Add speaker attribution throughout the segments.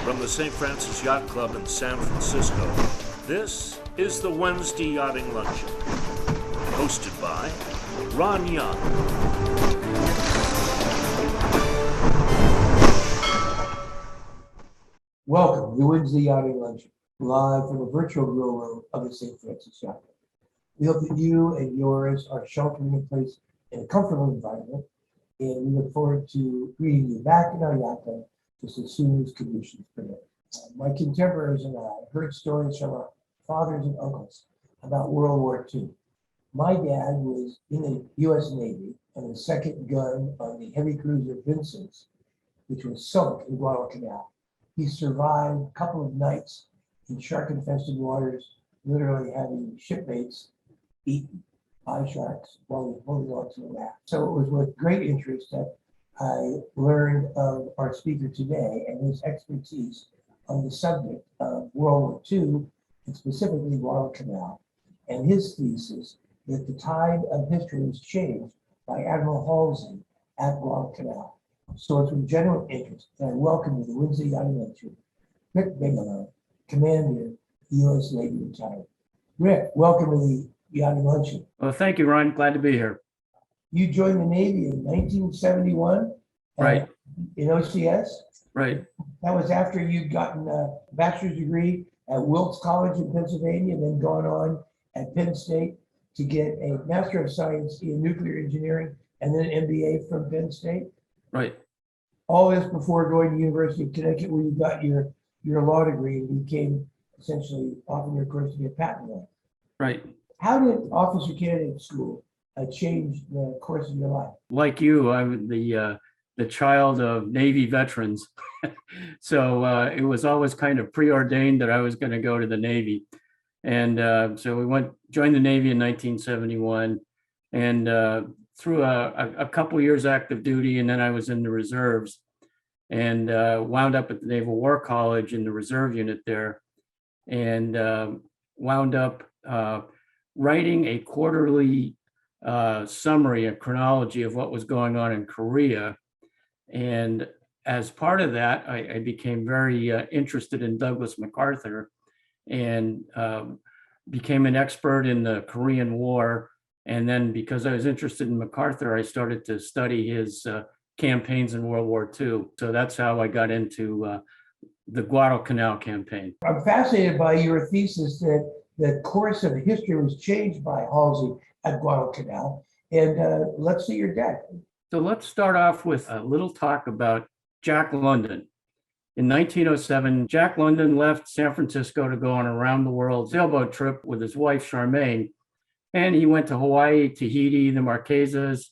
Speaker 1: From the St. Francis Yacht Club in San Francisco, this is the Wednesday Yachting Luncheon, hosted by Ron Young.
Speaker 2: Welcome to the Wednesday Yachting Luncheon, live from the virtual grill room of the St. Francis Yacht Club. We hope that you and yours are sheltering in place in a comfortable environment, and we look forward to greeting you back in our yacht club just as soon as conditions permit. My contemporaries and I heard stories from our fathers and uncles about World War II. My dad was in the US Navy and the second gun on the heavy cruiser Vincent, which was sunk in Guadalcanal. He survived a couple of nights in shark-infested waters, literally having shipmates eaten by sharks while he was holding on to the raft. So it was with great interest that I learned of our speaker today and his expertise on the subject of World War II, and specifically Guadalcanal, and his thesis that the tide of history was changed by Admiral Halsey at Guadalcanal. So it's with genuine interest that I welcome to the Wednesday Yachting Luncheon, Rick Bigelow, Commander, U.S. Navy retired. Rick, welcome to the Yachting Luncheon.
Speaker 3: Well, thank you, Ron. Glad to be here.
Speaker 2: You joined the Navy in 1971.
Speaker 3: Right.
Speaker 2: In OCS.
Speaker 3: Right.
Speaker 2: That was after you'd gotten a bachelor's degree at Wilkes College in Pennsylvania, and then gone on at Penn State to get a Master of Science in Nuclear Engineering and then an MBA from Penn State.
Speaker 3: Right.
Speaker 2: All this before going to University of Connecticut, where you got your law degree and became essentially offering your course to be a patent lawyer.
Speaker 3: Right.
Speaker 2: How did Officer Candidate School change the course of your life?
Speaker 3: Like you, I'm the child of Navy veterans. So it was always kind of preordained that I was going to go to the Navy. And so we joined the Navy in 1971, and through a couple years active duty, and then I was in the reserves, and wound up at the Naval War College in the reserve unit there, and wound up writing a quarterly summary, a chronology of what was going on in Korea. And as part of that, I became very interested in Douglas MacArthur, and became an expert in the Korean War. And then because I was interested in MacArthur, I started to study his campaigns in World War II. So that's how I got into the Guadalcanal campaign.
Speaker 2: I'm fascinated by your thesis that the course of history was changed by Halsey at Guadalcanal. And let's see your deck.
Speaker 3: So let's start off with a little talk about Jack London. In 1907, Jack London left San Francisco to go on a round-the-world sailboat trip with his wife, Charmaine. And he went to Hawaii, Tahiti, the Marquesas,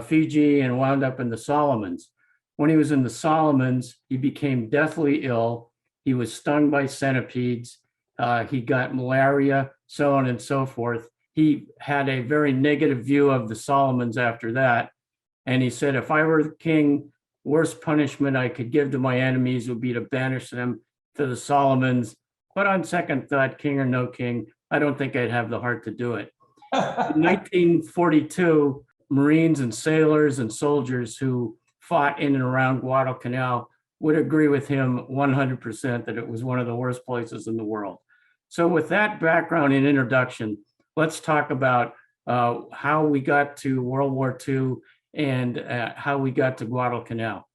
Speaker 3: Fiji, and wound up in the Solomons. When he was in the Solomons, he became deathly ill. He was stung by centipedes. He got malaria, so on and so forth. He had a very negative view of the Solomons after that. And he said, if I were the king, worst punishment I could give to my enemies would be to banish them to the Solomons. But on second thought, king or no king, I don't think I'd have the heart to do it. In 1942, Marines and sailors and soldiers who fought in and around Guadalcanal would agree with him 100% that it was one of the worst places in the world. So with that background and introduction, let's talk about how we got to World War II and how we got to Guadalcanal.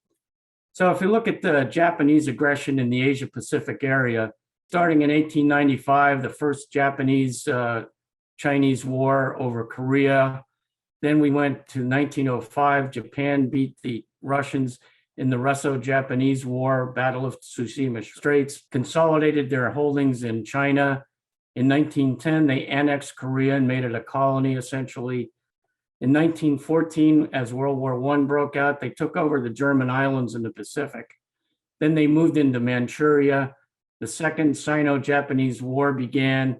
Speaker 3: So if you look at the Japanese aggression in the Asia Pacific area, starting in 1895, the first Japanese-Chinese War over Korea. Then we went to 1905, Japan beat the Russians in the Russo-Japanese War, Battle of Tsushima Straits, consolidated their holdings in China. In 1910, they annexed Korea and made it a colony, essentially. In 1914, as World War I broke out, they took over the German islands in the Pacific. Then they moved into Manchuria. The Second Sino-Japanese War began.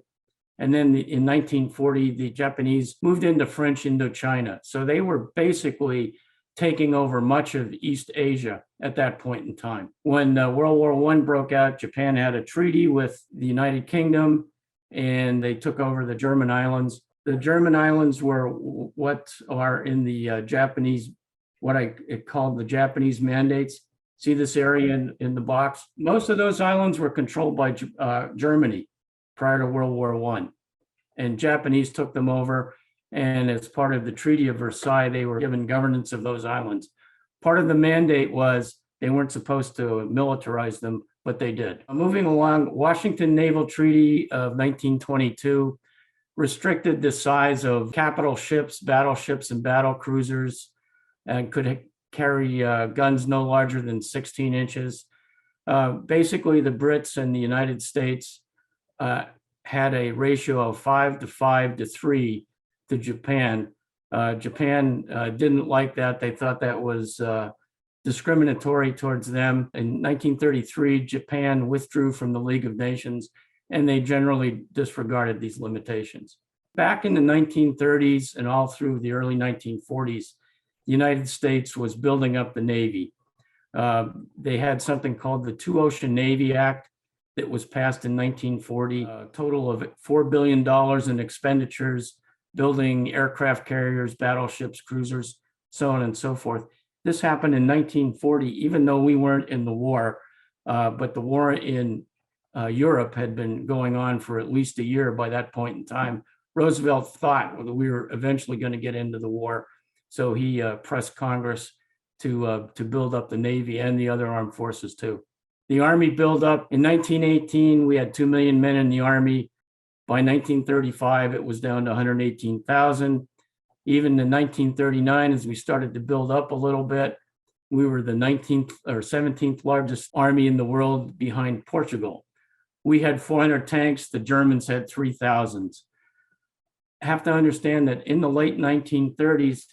Speaker 3: And then in 1940, the Japanese moved into French Indochina. So they were basically taking over much of East Asia at that point in time. When World War I broke out, Japan had a treaty with the United Kingdom, and they took over the German islands. The German islands were what are in the Japanese, what I called the Japanese mandates. See this area in the box? Most of those islands were controlled by Germany prior to World War I. And Japanese took them over. And as part of the Treaty of Versailles, they were given governance of those islands. Part of the mandate was they weren't supposed to militarize them, but they did. Moving along, Washington Naval Treaty of 1922 restricted the size of capital ships, battleships, and battle cruisers, and could carry guns no larger than 16 inches. Basically, the Brits and the United States had a ratio of 5 to 5 to 3 to Japan. Japan didn't like that. They thought that was discriminatory towards them. In 1933, Japan withdrew from the League of Nations, and they generally disregarded these limitations. Back in the 1930s and all through the early 1940s, the United States was building up the Navy. They had something called the Two Ocean Navy Act that was passed in 1940, a total of $4 billion in expenditures, building aircraft carriers, battleships, cruisers, so on and so forth. This happened in 1940, even though we weren't in the war, but the war in Europe had been going on for at least a year by that point in time. Roosevelt thought that we were eventually going to get into the war, so he pressed Congress to build up the Navy and the other armed forces too. The Army built up. In 1918, we had 2 million men in the Army. By 1935, it was down to 118,000. Even in 1939, as we started to build up a little bit, we were the 19th or 17th largest army in the world behind Portugal. We had 400 tanks. The Germans had 3,000. Have to understand that in the late 1930s,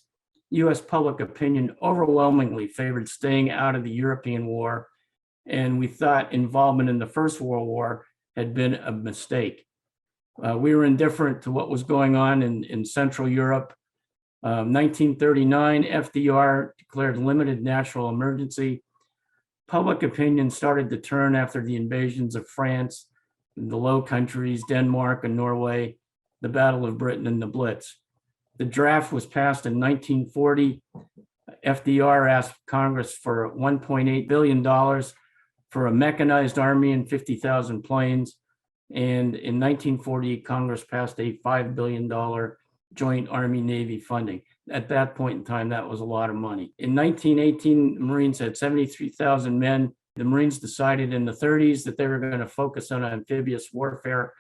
Speaker 3: US public opinion overwhelmingly favored staying out of the European war, and we thought involvement in the First World War had been a mistake. We were indifferent to what was going on in Central Europe. 1939, FDR declared limited national emergency. Public opinion started to turn after the invasions of France, the Low Countries, Denmark, and Norway, the Battle of Britain, and the Blitz. The draft was passed in 1940. FDR asked Congress for $1.8 billion for a mechanized army and 50,000 planes. And in 1940, Congress passed a $5 billion joint Army-Navy funding. At that point in time, that was a lot of money. In 1918, the Marines had 73,000 men. The Marines decided in the 30s that they were going to focus on amphibious warfare.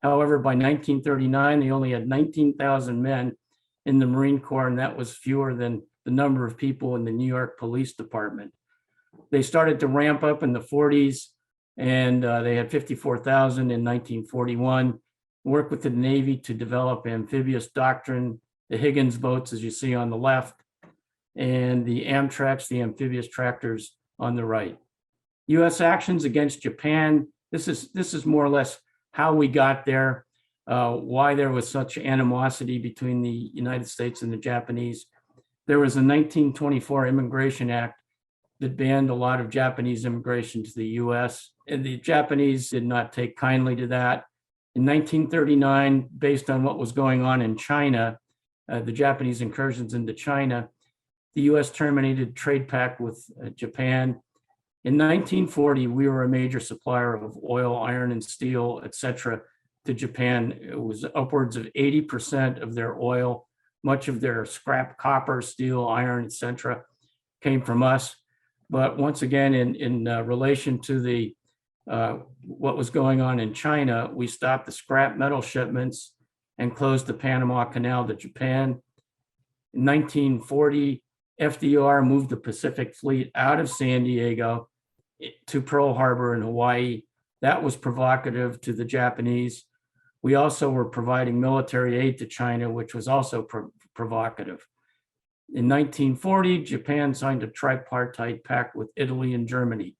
Speaker 3: However, by 1939, they only had 19,000 men in the Marine Corps, and that was fewer than the number of people in the New York Police Department. They started to ramp up in the 40s, and they had 54,000 in 1941, worked with the Navy to develop amphibious doctrine, the Higgins boats, as you see on the left, and the Amtraks, the amphibious tractors on the right. U.S. actions against Japan, this is more or less how we got there, why there was such animosity between the United States and the Japanese. There was a 1924 Immigration Act that banned a lot of Japanese immigration to the U.S., and the Japanese did not take kindly to that. In 1939, based on what was going on in China, the Japanese incursions into China, the U.S. terminated trade pact with Japan. In 1940, we were a major supplier of oil, iron, and steel, et cetera, to Japan. It was upwards of 80% of their oil, much of their scrap copper, steel, iron, et cetera, came from us. But once again, in relation to the what was going on in China, we stopped the scrap metal shipments and closed the Panama Canal to Japan. In 1940, FDR moved the Pacific Fleet out of San Diego to Pearl Harbor in Hawaii. That was provocative to the Japanese. We also were providing military aid to China, which was also provocative. In 1940, Japan signed a tripartite pact with Italy and Germany.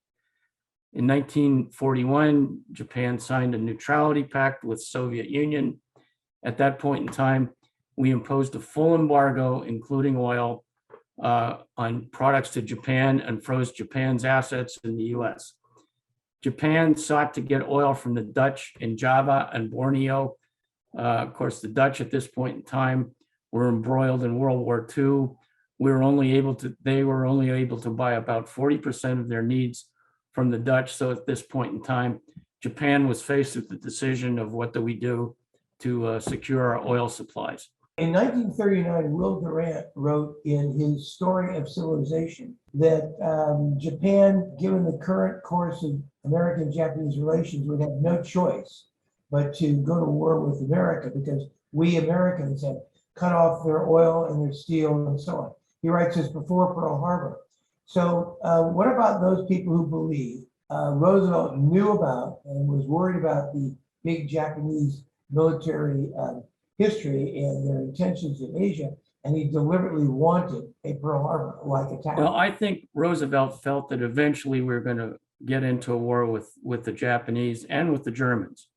Speaker 3: In 1941, Japan signed a neutrality pact with Soviet Union. At that point in time, we imposed a full embargo, including oil, on products to Japan and froze Japan's assets in the US. Japan sought to get oil from the Dutch in Java and Borneo. Of course, the Dutch at this point in time were embroiled in World War II they were only able to buy about 40% of their needs from the Dutch. So at this point in time, Japan was faced with the decision of what do we do to secure our oil supplies.
Speaker 2: In 1939, Will Durant wrote in his Story of Civilization that Japan, given the current course of American-Japanese relations, would have no choice but to go to war with America because we Americans had cut off their oil and their steel and so on. He writes this before Pearl Harbor. So what about those people who believe Roosevelt knew about and was worried about the big Japanese military history and their intentions in Asia, and he deliberately wanted a Pearl Harbor-like attack?
Speaker 3: Well, I think Roosevelt felt that eventually we were going to get into a war with the Japanese and with the Germans.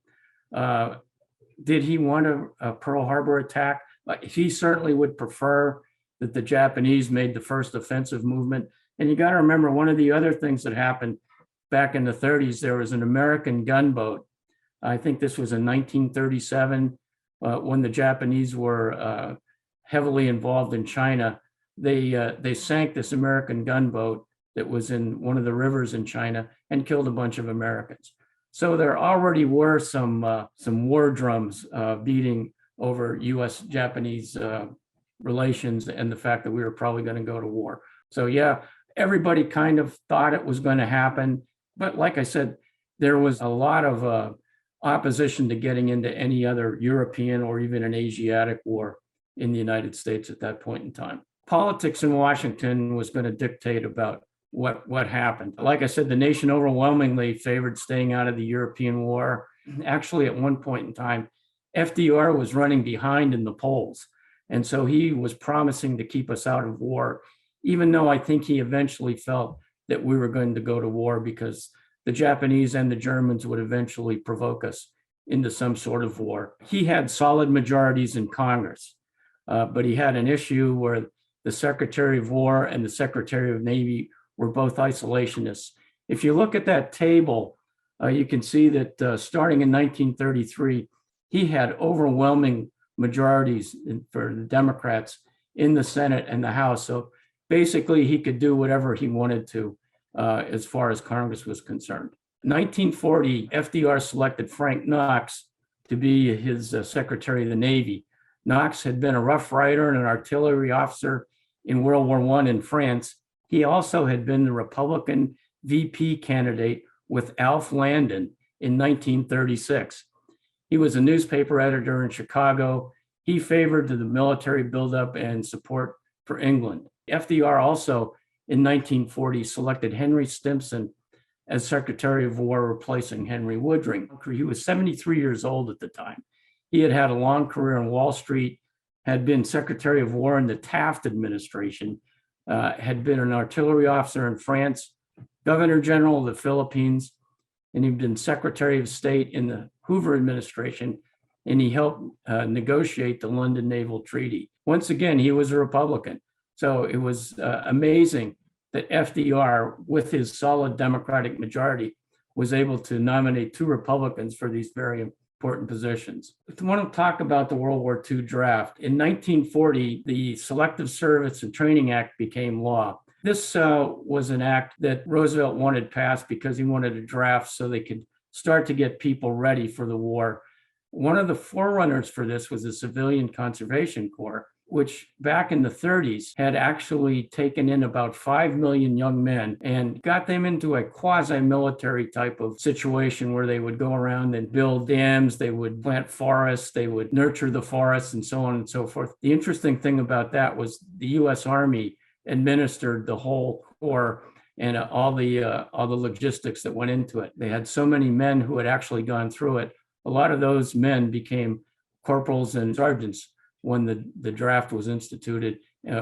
Speaker 3: Did he want a Pearl Harbor attack? He certainly would prefer that the Japanese made the first offensive movement. And you got to remember, one of the other things that happened back in the 30s, there was an American gunboat. I think this was in 1937, when the Japanese were heavily involved in China. They sank this American gunboat that was in one of the rivers in China and killed a bunch of Americans. So there already were some war drums beating over U.S.-Japanese relations and the fact that we were probably going to go to war. So yeah, everybody kind of thought it was going to happen. But like I said, there was a lot of opposition to getting into any other European or even an Asiatic war in the United States at that point in time. Politics in Washington was going to dictate about what happened. Like I said, the nation overwhelmingly favored staying out of the European war. Actually, at one point in time, FDR was running behind in the polls. And so he was promising to keep us out of war, even though I think he eventually felt that we were going to go to war because the Japanese and the Germans would eventually provoke us into some sort of war. He had solid majorities in Congress, but he had an issue where the Secretary of War and the Secretary of Navy were both isolationists. If you look at that table, you can see that starting in 1933, he had overwhelming majorities for the Democrats in the Senate and the House. So basically, he could do whatever he wanted to as far as Congress was concerned. 1940, FDR selected Frank Knox to be his Secretary of the Navy. Knox had been a Rough Rider and an artillery officer in World War I in France. He also had been the Republican VP candidate with Alf Landon in 1936. He was a newspaper editor in Chicago. He favored the military buildup and support for England. FDR also in 1940 selected Henry Stimson as Secretary of War, replacing Henry Woodring. He was 73 years old at the time. He had had a long career on Wall Street, had been Secretary of War in the Taft administration, had been an artillery officer in France, Governor General of the Philippines, and he'd been Secretary of State in the Hoover administration, and he helped negotiate the London Naval Treaty. Once again, he was a Republican. So it was amazing that FDR, with his solid Democratic majority, was able to nominate two Republicans for these very important positions. I want to talk about the World War II draft. In 1940, the Selective Service and Training Act became law. This was an act that Roosevelt wanted passed because he wanted a draft so they could start to get people ready for the war. One of the forerunners for this was the Civilian Conservation Corps, which back in the 30s had actually taken in about 5 million young men and got them into a quasi-military type of situation where they would go around and build dams, they would plant forests, they would nurture the forests, and so on and so forth. The interesting thing about that was the U.S. Army administered the whole corps and all the logistics that went into it. They had so many men who had actually gone through it. A lot of those men became corporals and sergeants when the draft was instituted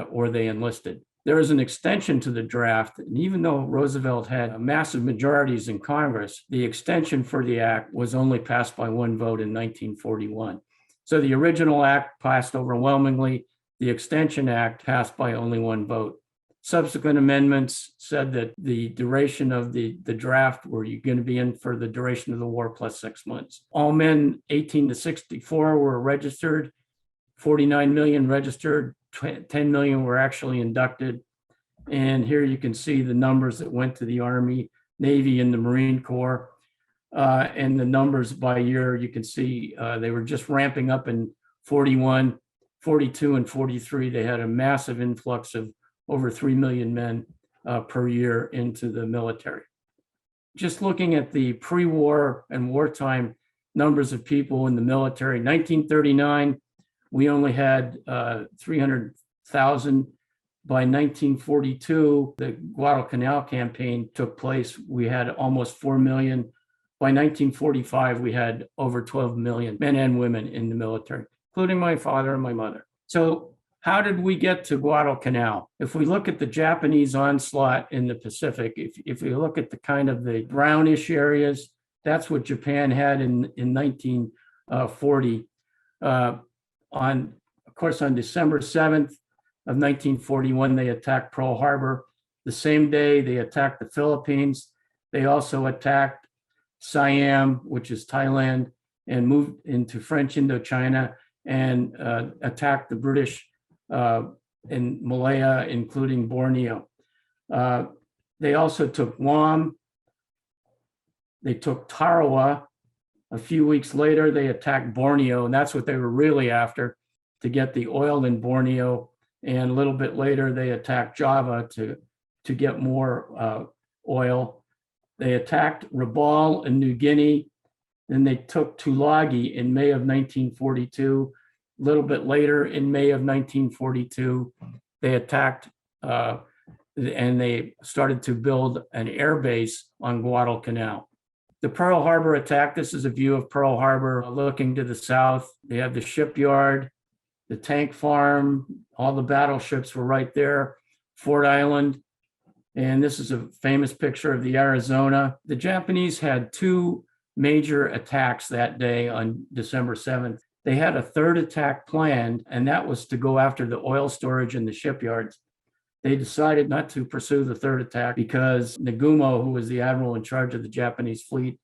Speaker 3: or they enlisted. There was an extension to the draft, and even though Roosevelt had massive majorities in Congress, the extension for the act was only passed by one vote in 1941. So the original act passed overwhelmingly. The Extension Act passed by only one vote. Subsequent amendments said that the duration of the draft, were you going to be in for the duration of the war plus 6 months. All men 18 to 64 were registered, 49 million registered, 10 million were actually inducted. And here you can see the numbers that went to the Army, Navy, and the Marine Corps. And the numbers by year, you can see they were just ramping up in 41, 42, and 43. They had a massive influx of over 3 million men per year into the military. Just looking at the pre-war and wartime numbers of people in the military, 1939, we only had 300,000. By 1942, the Guadalcanal campaign took place. We had almost 4 million. By 1945, we had over 12 million men and women in the military, including my father and my mother. So how did we get to Guadalcanal? If we look at the Japanese onslaught in the Pacific, if we look at the kind of the brownish areas, that's what Japan had in 1940. Of course, on December 7th of 1941, they attacked Pearl Harbor. The same day, they attacked the Philippines. They also attacked Siam, which is Thailand, and moved into French Indochina and attacked the British in Malaya, including Borneo. They also took Guam. They took Tarawa. A few weeks later, they attacked Borneo, and that's what they were really after, to get the oil in Borneo. And a little bit later, they attacked Java to get more oil. They attacked Rabaul in New Guinea. Then they took Tulagi in May of 1942. A little bit later, in May of 1942, they attacked and they started to build an air base on Guadalcanal. The Pearl Harbor attack, this is a view of Pearl Harbor looking to the south. They have the shipyard, the tank farm, all the battleships were right there, Fort Island. And this is a famous picture of the Arizona. The Japanese had two major attacks that day on December 7th. They had a third attack planned, and that was to go after the oil storage in the shipyards. They decided not to pursue the third attack because Nagumo, who was the admiral in charge of the Japanese fleet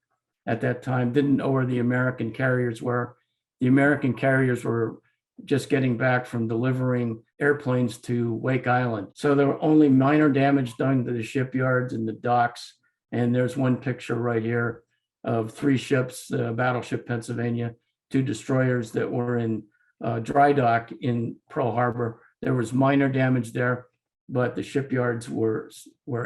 Speaker 3: at that time, didn't know where the American carriers were. The American carriers were just getting back from delivering airplanes to Wake Island. So there were only minor damage done to the shipyards and the docks. And there's one picture right here of 3 ships, the battleship Pennsylvania, 2 destroyers that were in dry dock in Pearl Harbor. There was minor damage there, but the shipyards were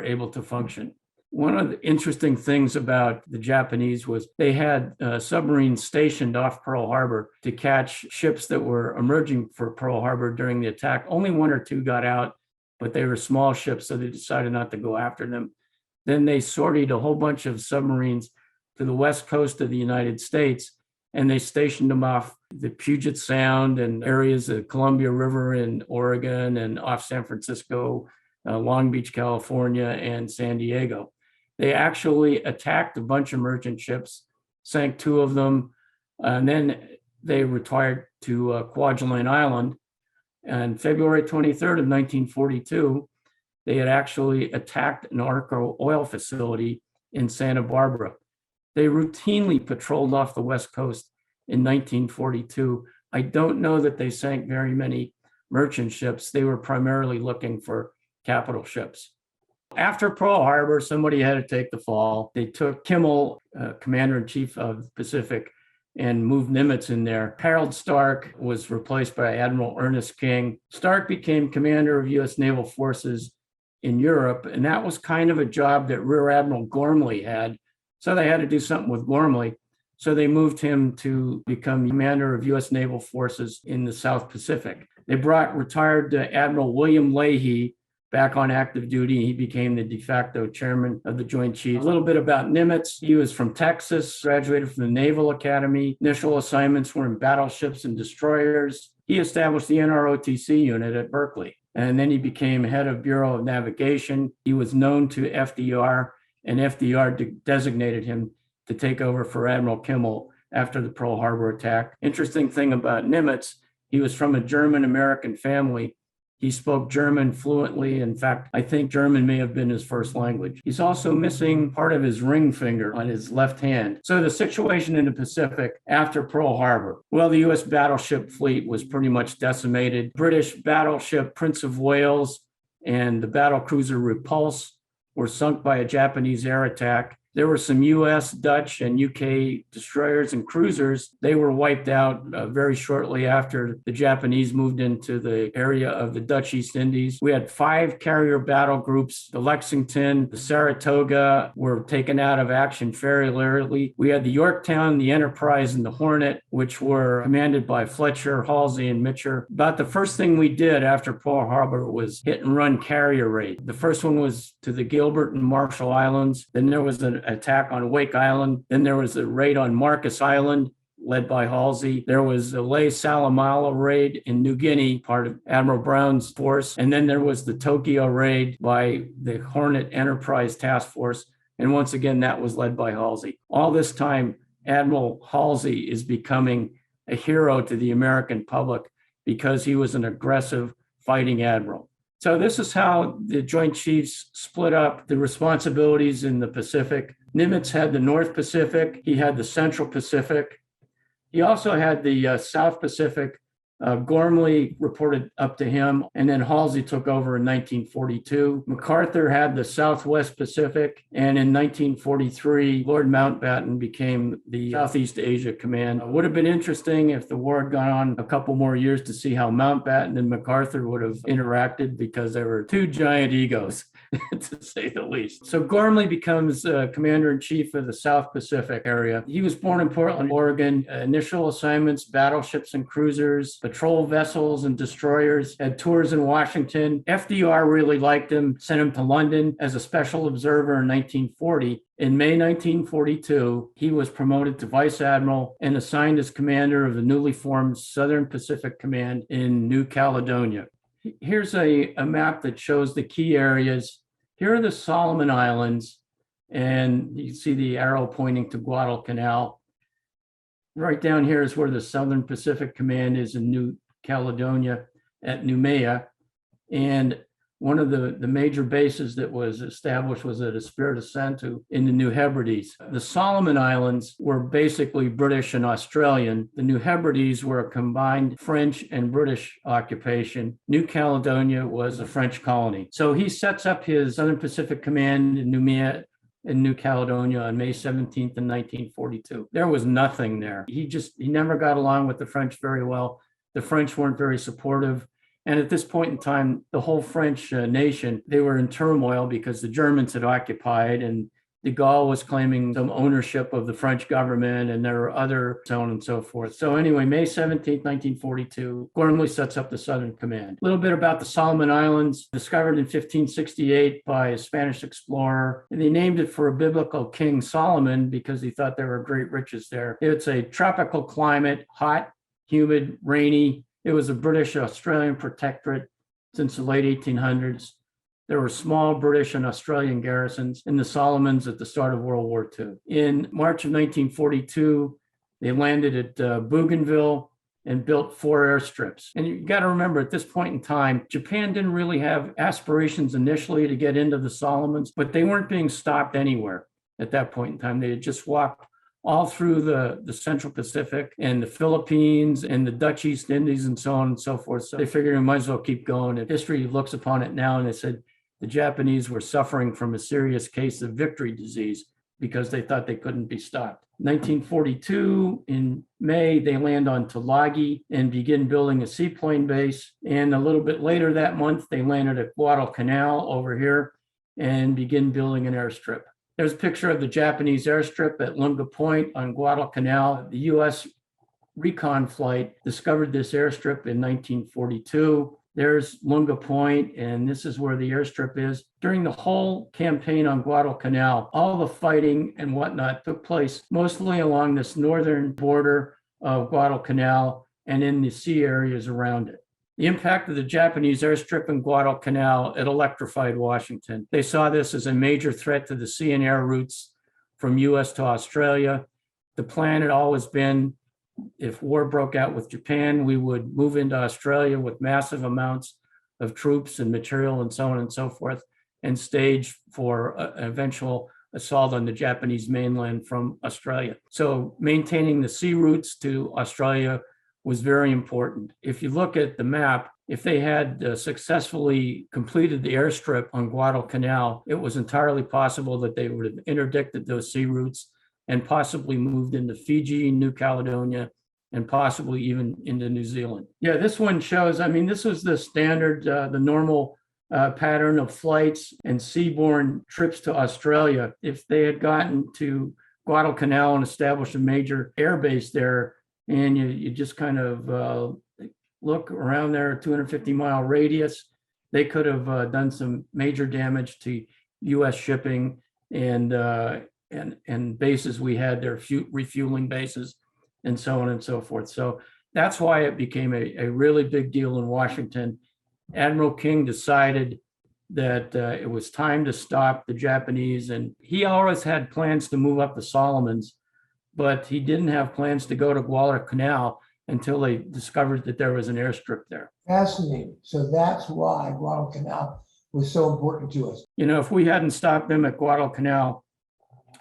Speaker 3: able to function. One of the interesting things about the Japanese was they had submarines stationed off Pearl Harbor to catch ships that were emerging for Pearl Harbor during the attack. Only 1 or 2 got out, but they were small ships, so they decided not to go after them. Then they sortied a whole bunch of submarines to the west coast of the United States, and they stationed them off the Puget Sound and areas of Columbia River in Oregon and off San Francisco, Long Beach, California, and San Diego. They actually attacked a bunch of merchant ships, sank 2 of them, and then they retired to Kwajalein Island. And February 23rd of 1942, they had actually attacked an Arco oil facility in Santa Barbara. They routinely patrolled off the West Coast in 1942. I don't know that they sank very many merchant ships. They were primarily looking for capital ships. After Pearl Harbor, somebody had to take the fall. They took Kimmel, commander-in-chief of the Pacific, and moved Nimitz in there. Harold Stark was replaced by Admiral Ernest King. Stark became commander of US Naval Forces in Europe, and that was kind of a job that Rear Admiral Gormley had. So they had to do something with Gormley. So they moved him to become commander of US Naval Forces in the South Pacific. They brought retired Admiral William Leahy back on active duty. He became the de facto chairman of the Joint Chiefs. A little bit about Nimitz. He was from Texas, graduated from the Naval Academy. Initial assignments were in battleships and destroyers. He established the NROTC unit at Berkeley, and then he became head of Bureau of Navigation. He was known to FDR, and FDR designated him to take over for Admiral Kimmel after the Pearl Harbor attack. Interesting thing about Nimitz, he was from a German-American family He spoke German fluently. In fact, I think German may have been his first language. He's also missing part of his ring finger on his left hand. So the situation in the Pacific after Pearl Harbor. Well, the U.S. battleship fleet was pretty much decimated. British battleship Prince of Wales and the battle cruiser Repulse were sunk by a Japanese air attack. There were some US, Dutch, and UK destroyers and cruisers. They were wiped out very shortly after the Japanese moved into the area of the Dutch East Indies. We had 5 carrier battle groups. The Lexington, the Saratoga were taken out of action fairly. We had the Yorktown, the Enterprise, and the Hornet, which were commanded by Fletcher, Halsey, and Mitcher. About the first thing we did after Pearl Harbor was hit and run carrier raid. The first one was to the Gilbert and Marshall Islands. Then there was an attack on Wake Island. Then there was a raid on Marcus Island, led by Halsey. There was the Le Salamala raid in New Guinea, part of Admiral Brown's force. And then there was the Tokyo raid by the Hornet Enterprise Task Force. And once again, that was led by Halsey. All this time, Admiral Halsey is becoming a hero to the American public because he was an aggressive fighting admiral. So this is how the Joint Chiefs split up the responsibilities in the Pacific. Nimitz had the North Pacific. He had the Central Pacific. He also had the South Pacific. Gormley reported up to him, and then Halsey took over in 1942. MacArthur had the Southwest Pacific, and in 1943, Lord Mountbatten became the Southeast Asia Command. It would have been interesting if the war had gone on a couple more years to see how Mountbatten and MacArthur would have interacted, because there were 2 giant egos, to say the least. So Gormley becomes Commander-in-Chief of the South Pacific area. He was born in Portland, Oregon. Initial assignments, battleships and cruisers, patrol vessels and destroyers, had tours in Washington. FDR really liked him, sent him to London as a special observer in 1940. In May 1942, he was promoted to Vice Admiral and assigned as commander of the newly formed Southern Pacific Command in New Caledonia. Here's a map that shows the key areas. Here are the Solomon Islands, and you see the arrow pointing to Guadalcanal. Right down here is where the Southern Pacific Command is in New Caledonia at Noumea. And one of the major bases that was established was at Espiritu Santo in the New Hebrides. The Solomon Islands were basically British and Australian. The New Hebrides were a combined French and British occupation. New Caledonia was a French colony. So he sets up his Southern Pacific Command in Noumea in New Caledonia on May 17th in 1942. There was nothing there. He never got along with the French very well. The French weren't very supportive. And at this point in time, the whole French nation, they were in turmoil because the Germans had occupied, and de Gaulle was claiming some ownership of the French government, and there were other so on and so forth. So anyway, May 17, 1942, Gormley sets up the Southern Command. A little bit about the Solomon Islands, discovered in 1568 by a Spanish explorer, and they named it for a biblical king, Solomon, because he thought there were great riches there. It's a tropical climate, hot, humid, rainy. It was a British-Australian protectorate since the late 1800s. There were small British and Australian garrisons in the Solomons at the start of World War II. In March of 1942, they landed at Bougainville and built 4 airstrips. And you got to remember, at this point in time, Japan didn't really have aspirations initially to get into the Solomons, but they weren't being stopped anywhere at that point in time. They had just walked all through the Central Pacific and the Philippines and the Dutch East Indies and so on and so forth. So they figured we might as well keep going. And history looks upon it now, and they said the Japanese were suffering from a serious case of victory disease because they thought they couldn't be stopped. 1942, in May, they land on Tulagi and begin building a seaplane base. And a little bit later that month, they landed at Guadalcanal over here and begin building an airstrip. There's a picture of the Japanese airstrip at Lunga Point on Guadalcanal. The US recon flight discovered this airstrip in 1942. There's Lunga Point, and this is where the airstrip is. During the whole campaign on Guadalcanal, all the fighting and whatnot took place mostly along this northern border of Guadalcanal and in the sea areas around it. The impact of the Japanese airstrip in Guadalcanal, it electrified Washington. They saw this as a major threat to the sea and air routes from US to Australia. The plan had always been, if war broke out with Japan, we would move into Australia with massive amounts of troops and material and so on and so forth, and stage for an eventual assault on the Japanese mainland from Australia. So maintaining the sea routes to Australia was very important. If you look at the map, if they had successfully completed the airstrip on Guadalcanal, it was entirely possible that they would have interdicted those sea routes and possibly moved into Fiji, New Caledonia, and possibly even into New Zealand. Yeah, this one shows, I mean, this was the standard, the normal pattern of flights and seaborne trips to Australia. If they had gotten to Guadalcanal and established a major air base there, and you just kind of look around there, a 250-mile radius, they could have done some major damage to U.S. shipping and bases we had there, refueling bases, and so on and so forth. So that's why it became a really big deal in Washington. Admiral King decided that it was time to stop the Japanese, and he always had plans to move up the Solomons, but he didn't have plans to go to Guadalcanal until they discovered that there was an airstrip there.
Speaker 2: Fascinating. So that's why Guadalcanal was so important to us.
Speaker 3: You know, if we hadn't stopped them at Guadalcanal,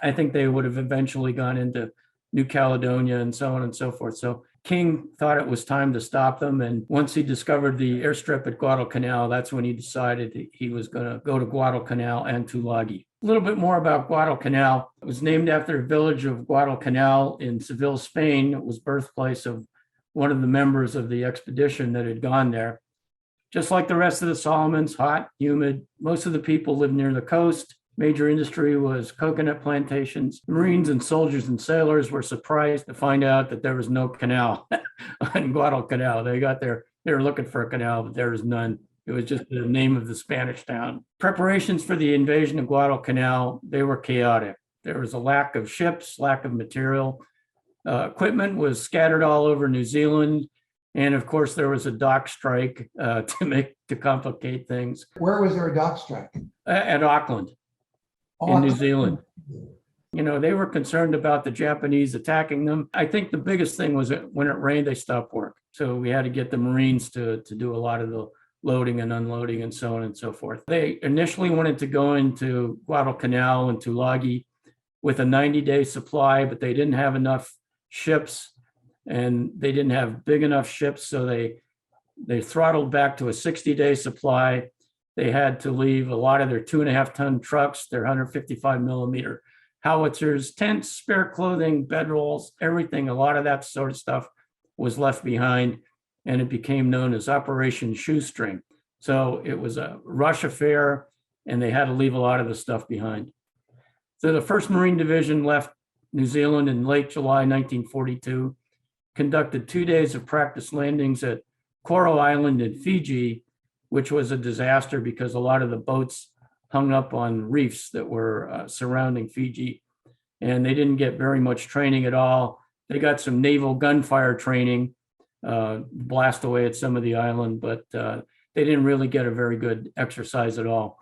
Speaker 3: I think they would have eventually gone into New Caledonia and so on and so forth. So King thought it was time to stop them. And once he discovered the airstrip at Guadalcanal, that's when he decided he was going to go to Guadalcanal and Tulagi. A little bit more about Guadalcanal. It was named after the village of Guadalcanal in Seville, Spain. It was birthplace of one of the members of the expedition that had gone there. Just like the rest of the Solomons, hot, humid. Most of the people lived near the coast. Major industry was coconut plantations. Marines and soldiers and sailors were surprised to find out that there was no canal on Guadalcanal. They were looking for a canal, but there was none. It was just the name of the Spanish town. Preparations for the invasion of Guadalcanal, they were chaotic. There was a lack of ships, lack of material. Equipment was scattered all over New Zealand. And of course, there was a dock strike to complicate things.
Speaker 2: Where was there a dock strike?
Speaker 3: At Auckland. In New Zealand. You know, they were concerned about the Japanese attacking them. I think the biggest thing was that when it rained, they stopped work. So we had to get the Marines to do a lot of the loading and unloading and so on and so forth. They initially wanted to go into Guadalcanal and Tulagi with a 90-day supply, but they didn't have enough ships and they didn't have big enough ships. So they throttled back to a 60-day supply. They had to leave a lot of their 2.5-ton trucks, their 155 millimeter howitzers, tents, spare clothing, bedrolls, everything. A lot of that sort of stuff was left behind, and it became known as Operation Shoestring. So it was a rush affair, and they had to leave a lot of the stuff behind. So the 1st Marine Division left New Zealand in late July 1942, conducted 2 days of practice landings at Coral Island in Fiji, which was a disaster because a lot of the boats hung up on reefs that were surrounding Fiji, and they didn't get very much training at all. They got some naval gunfire training, blast away at some of the island, but they didn't really get a very good exercise at all.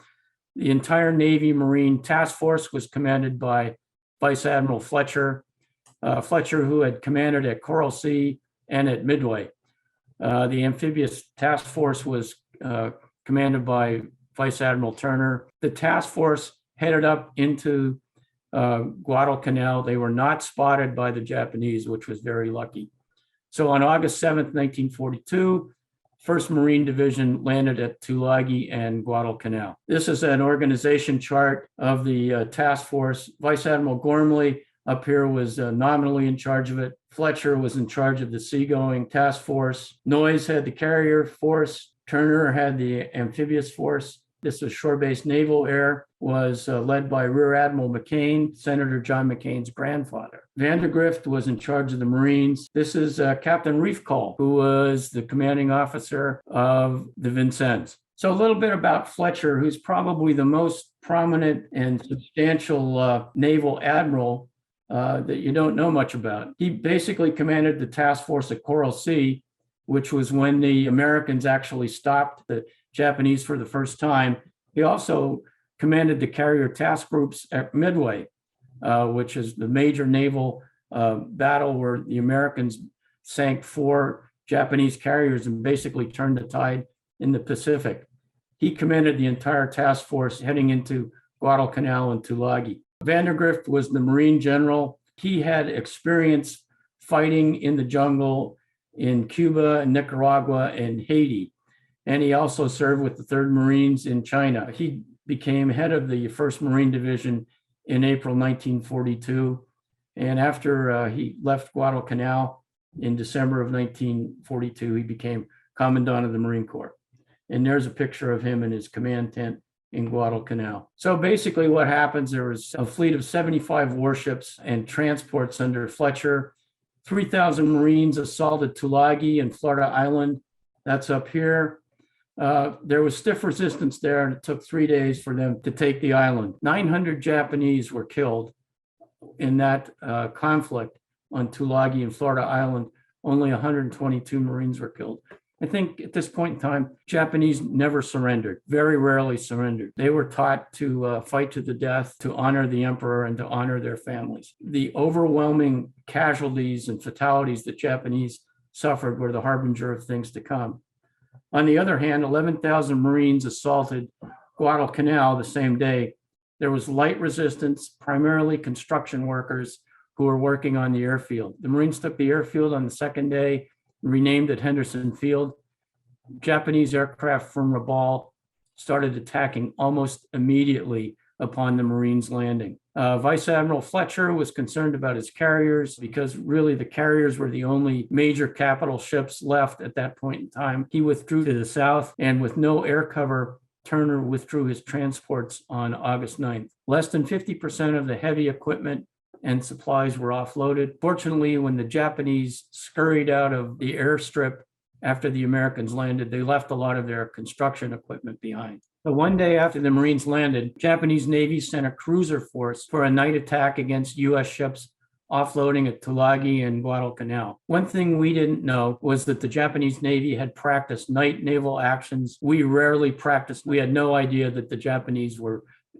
Speaker 3: The entire Navy Marine Task Force was commanded by Vice Admiral Fletcher, who had commanded at Coral Sea and at Midway. The amphibious task force was commanded by Vice Admiral Turner. The task force headed up into Guadalcanal. They were not spotted by the Japanese, which was very lucky. So on August 7th, 1942, 1st Marine Division landed at Tulagi and Guadalcanal. This is an organization chart of the task force. Vice Admiral Gormley up here was nominally in charge of it. Fletcher was in charge of the seagoing task force. Noyes had the carrier force. Turner had the amphibious force. This was shore-based naval air, was led by Rear Admiral McCain, Senator John McCain's grandfather. Vandergrift was in charge of the Marines. This is Captain Reefcall, who was the commanding officer of the Vincennes. So a little bit about Fletcher, who's probably the most prominent and substantial naval admiral that you don't know much about. He basically commanded the task force at Coral Sea, which was when the Americans actually stopped the Japanese for the first time. He also commanded the carrier task groups at Midway, which is the major naval battle where the Americans sank 4 Japanese carriers and basically turned the tide in the Pacific. He commanded the entire task force heading into Guadalcanal and Tulagi. Vandergrift was the Marine general. He had experience fighting in the jungle in Cuba, Nicaragua, and Haiti. And he also served with the 3rd Marines in China. He became head of the 1st Marine Division in April 1942. And after he left Guadalcanal in December of 1942, he became Commandant of the Marine Corps. And there's a picture of him in his command tent in Guadalcanal. So basically what happens, there was a fleet of 75 warships and transports under Fletcher. 3,000 Marines assaulted Tulagi and Florida Island. That's up here. There was stiff resistance there, and it took 3 days for them to take the island. 900 Japanese were killed in that conflict on Tulagi and Florida Island. Only 122 Marines were killed. I think at this point in time, Japanese never surrendered, very rarely surrendered. They were taught to fight to the death, to honor the emperor, and to honor their families. The overwhelming casualties and fatalities that Japanese suffered were the harbinger of things to come. On the other hand, 11,000 Marines assaulted Guadalcanal the same day. There was light resistance, primarily construction workers who were working on the airfield. The Marines took the airfield on the second day, renamed it Henderson Field. Japanese aircraft from Rabaul started attacking almost immediately upon the Marines landing. Vice Admiral Fletcher was concerned about his carriers because really the carriers were the only major capital ships left at that point in time. He withdrew to the south, and with no air cover, Turner withdrew his transports on August 9th. Less than 50% of the heavy equipment and supplies were offloaded. Fortunately, when the Japanese scurried out of the airstrip after the Americans landed, they left a lot of their construction equipment behind. But one day after the Marines landed, Japanese Navy sent a cruiser force for a night attack against U.S. ships offloading at Tulagi and Guadalcanal. One thing we didn't know was that the Japanese Navy had practiced night naval actions. We rarely practiced. We had no idea that the Japanese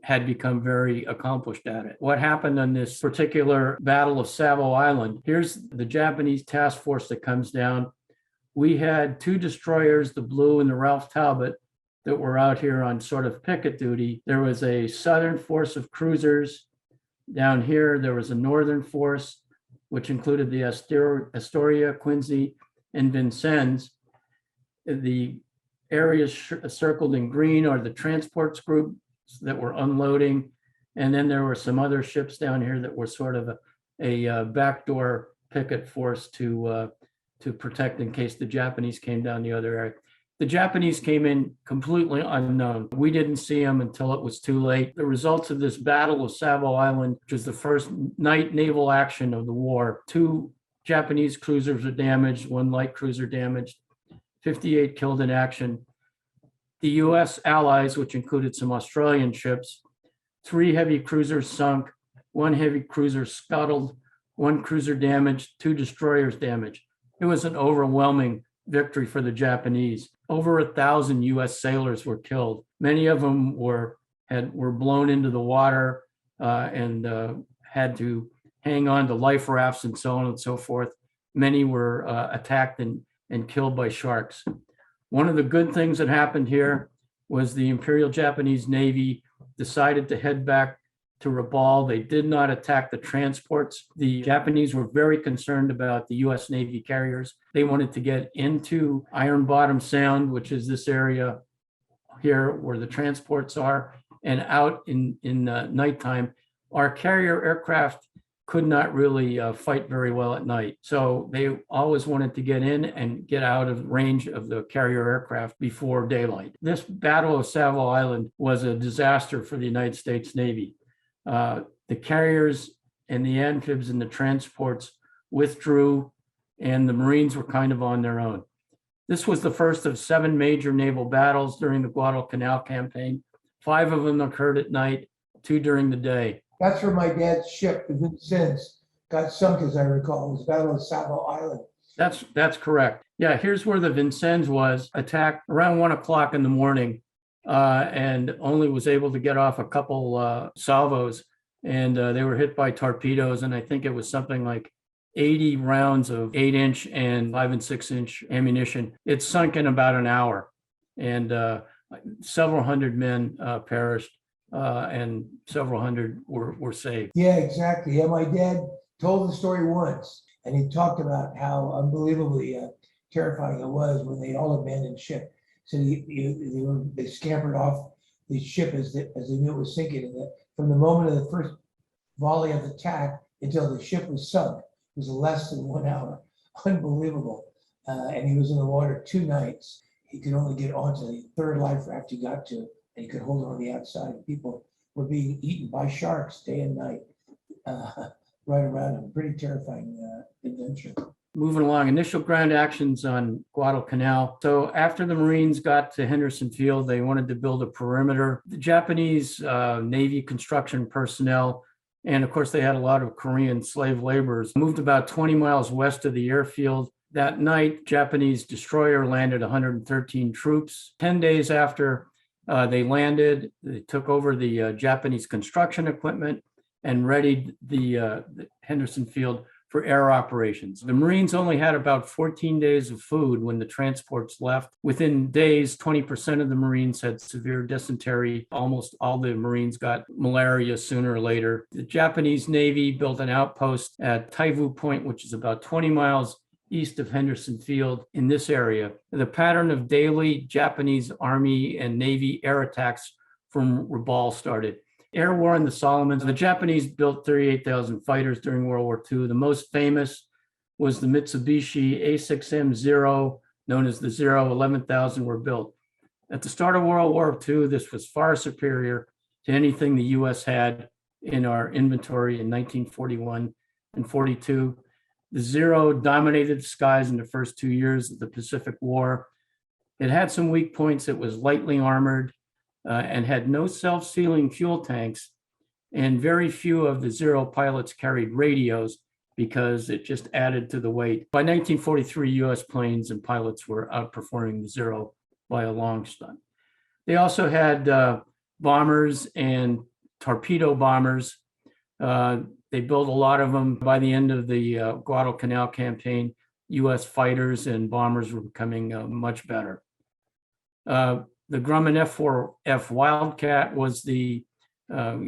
Speaker 3: had become very accomplished at it. What happened on this particular Battle of Savo Island? Here's the Japanese task force that comes down. We had 2 destroyers, the Blue and the Ralph Talbot, that were out here on sort of picket duty. There was a southern force of cruisers. Down here, there was a northern force, which included the Astoria, Quincy, and Vincennes. The areas circled in green are the transports group that were unloading. And then there were some other ships down here that were sort of a backdoor picket force to protect in case the Japanese came down the other area. The Japanese came in completely unknown. We didn't see them until it was too late. The results of this Battle of Savo Island, which was the first night naval action of the war, 2 Japanese cruisers were damaged, 1 light cruiser damaged, 58 killed in action. The US allies, which included some Australian ships, 3 heavy cruisers sunk, 1 heavy cruiser scuttled, 1 cruiser damaged, 2 destroyers damaged. It was an overwhelming victory for the Japanese. Over 1,000 US sailors were killed. Many of them were blown into the water and had to hang on to life rafts and so on and so forth. Many were attacked and killed by sharks. One of the good things that happened here was the Imperial Japanese Navy decided to head back to Rabaul. They did not attack the transports. The Japanese were very concerned about the US Navy carriers. They wanted to get into Iron Bottom Sound, which is this area here where the transports are, and out in nighttime. Our carrier aircraft could not really fight very well at night. So they always wanted to get in and get out of range of the carrier aircraft before daylight. This Battle of Savo Island was a disaster for the United States Navy. The carriers and the amphibs and the transports withdrew, and the Marines were kind of on their own. This was the first of 7 major naval battles during the Guadalcanal campaign. 5 of them occurred at night, 2 during the day.
Speaker 2: That's where my dad's ship, the Vincennes, got sunk, as I recall. It was Battle of Savo Island.
Speaker 3: That's correct. Yeah, here's where the Vincennes was, attacked around 1 o'clock in the morning, and only was able to get off a couple salvos, and they were hit by torpedoes, and I think it was something like 80 rounds of 8-inch and 5 and 6-inch ammunition. It sunk in about an hour. and several hundred men perished, and several hundred were saved.
Speaker 2: Yeah, exactly. Yeah, my dad told the story once, and he talked about how unbelievably terrifying it was when they all abandoned ship. So they scampered off the ship as they knew it was sinking. And from the moment of the first volley of attack until the ship was sunk was less than 1 hour. Unbelievable. And he was in the water 2 nights. He could only get onto the third life raft he got to, and he could hold on the outside. People were being eaten by sharks day and night, right around him. Pretty terrifying adventure.
Speaker 3: Moving along, initial ground actions on Guadalcanal. So after the Marines got to Henderson Field, they wanted to build a perimeter. The Japanese Navy construction personnel, and of course they had a lot of Korean slave laborers, moved about 20 miles west of the airfield. That night, Japanese destroyer landed 113 troops. 10 days after they landed, they took over the Japanese construction equipment and readied the Henderson Field for air operations. The Marines only had about 14 days of food when the transports left. Within days, 20% of the Marines had severe dysentery. Almost all the Marines got malaria sooner or later. The Japanese Navy built an outpost at Taivu Point, which is about 20 miles east of Henderson Field in this area. The pattern of daily Japanese Army and Navy air attacks from Rabaul started. Air war in the Solomons. The Japanese built 38,000 fighters during World War II. The most famous was the Mitsubishi A6M0, known as the Zero. 11,000 were built. At the start of World War II, this was far superior to anything the US had in our inventory in 1941 and 42. The Zero dominated the skies in the first 2 years of the Pacific War. It had some weak points. It was lightly armored and had no self-sealing fuel tanks, and very few of the Zero pilots carried radios because it just added to the weight. By 1943, US planes and pilots were outperforming the Zero by a long shot. They also had bombers and torpedo bombers. They built a lot of them. By the end of the Guadalcanal campaign, US fighters and bombers were becoming much better. The Grumman F4F Wildcat was you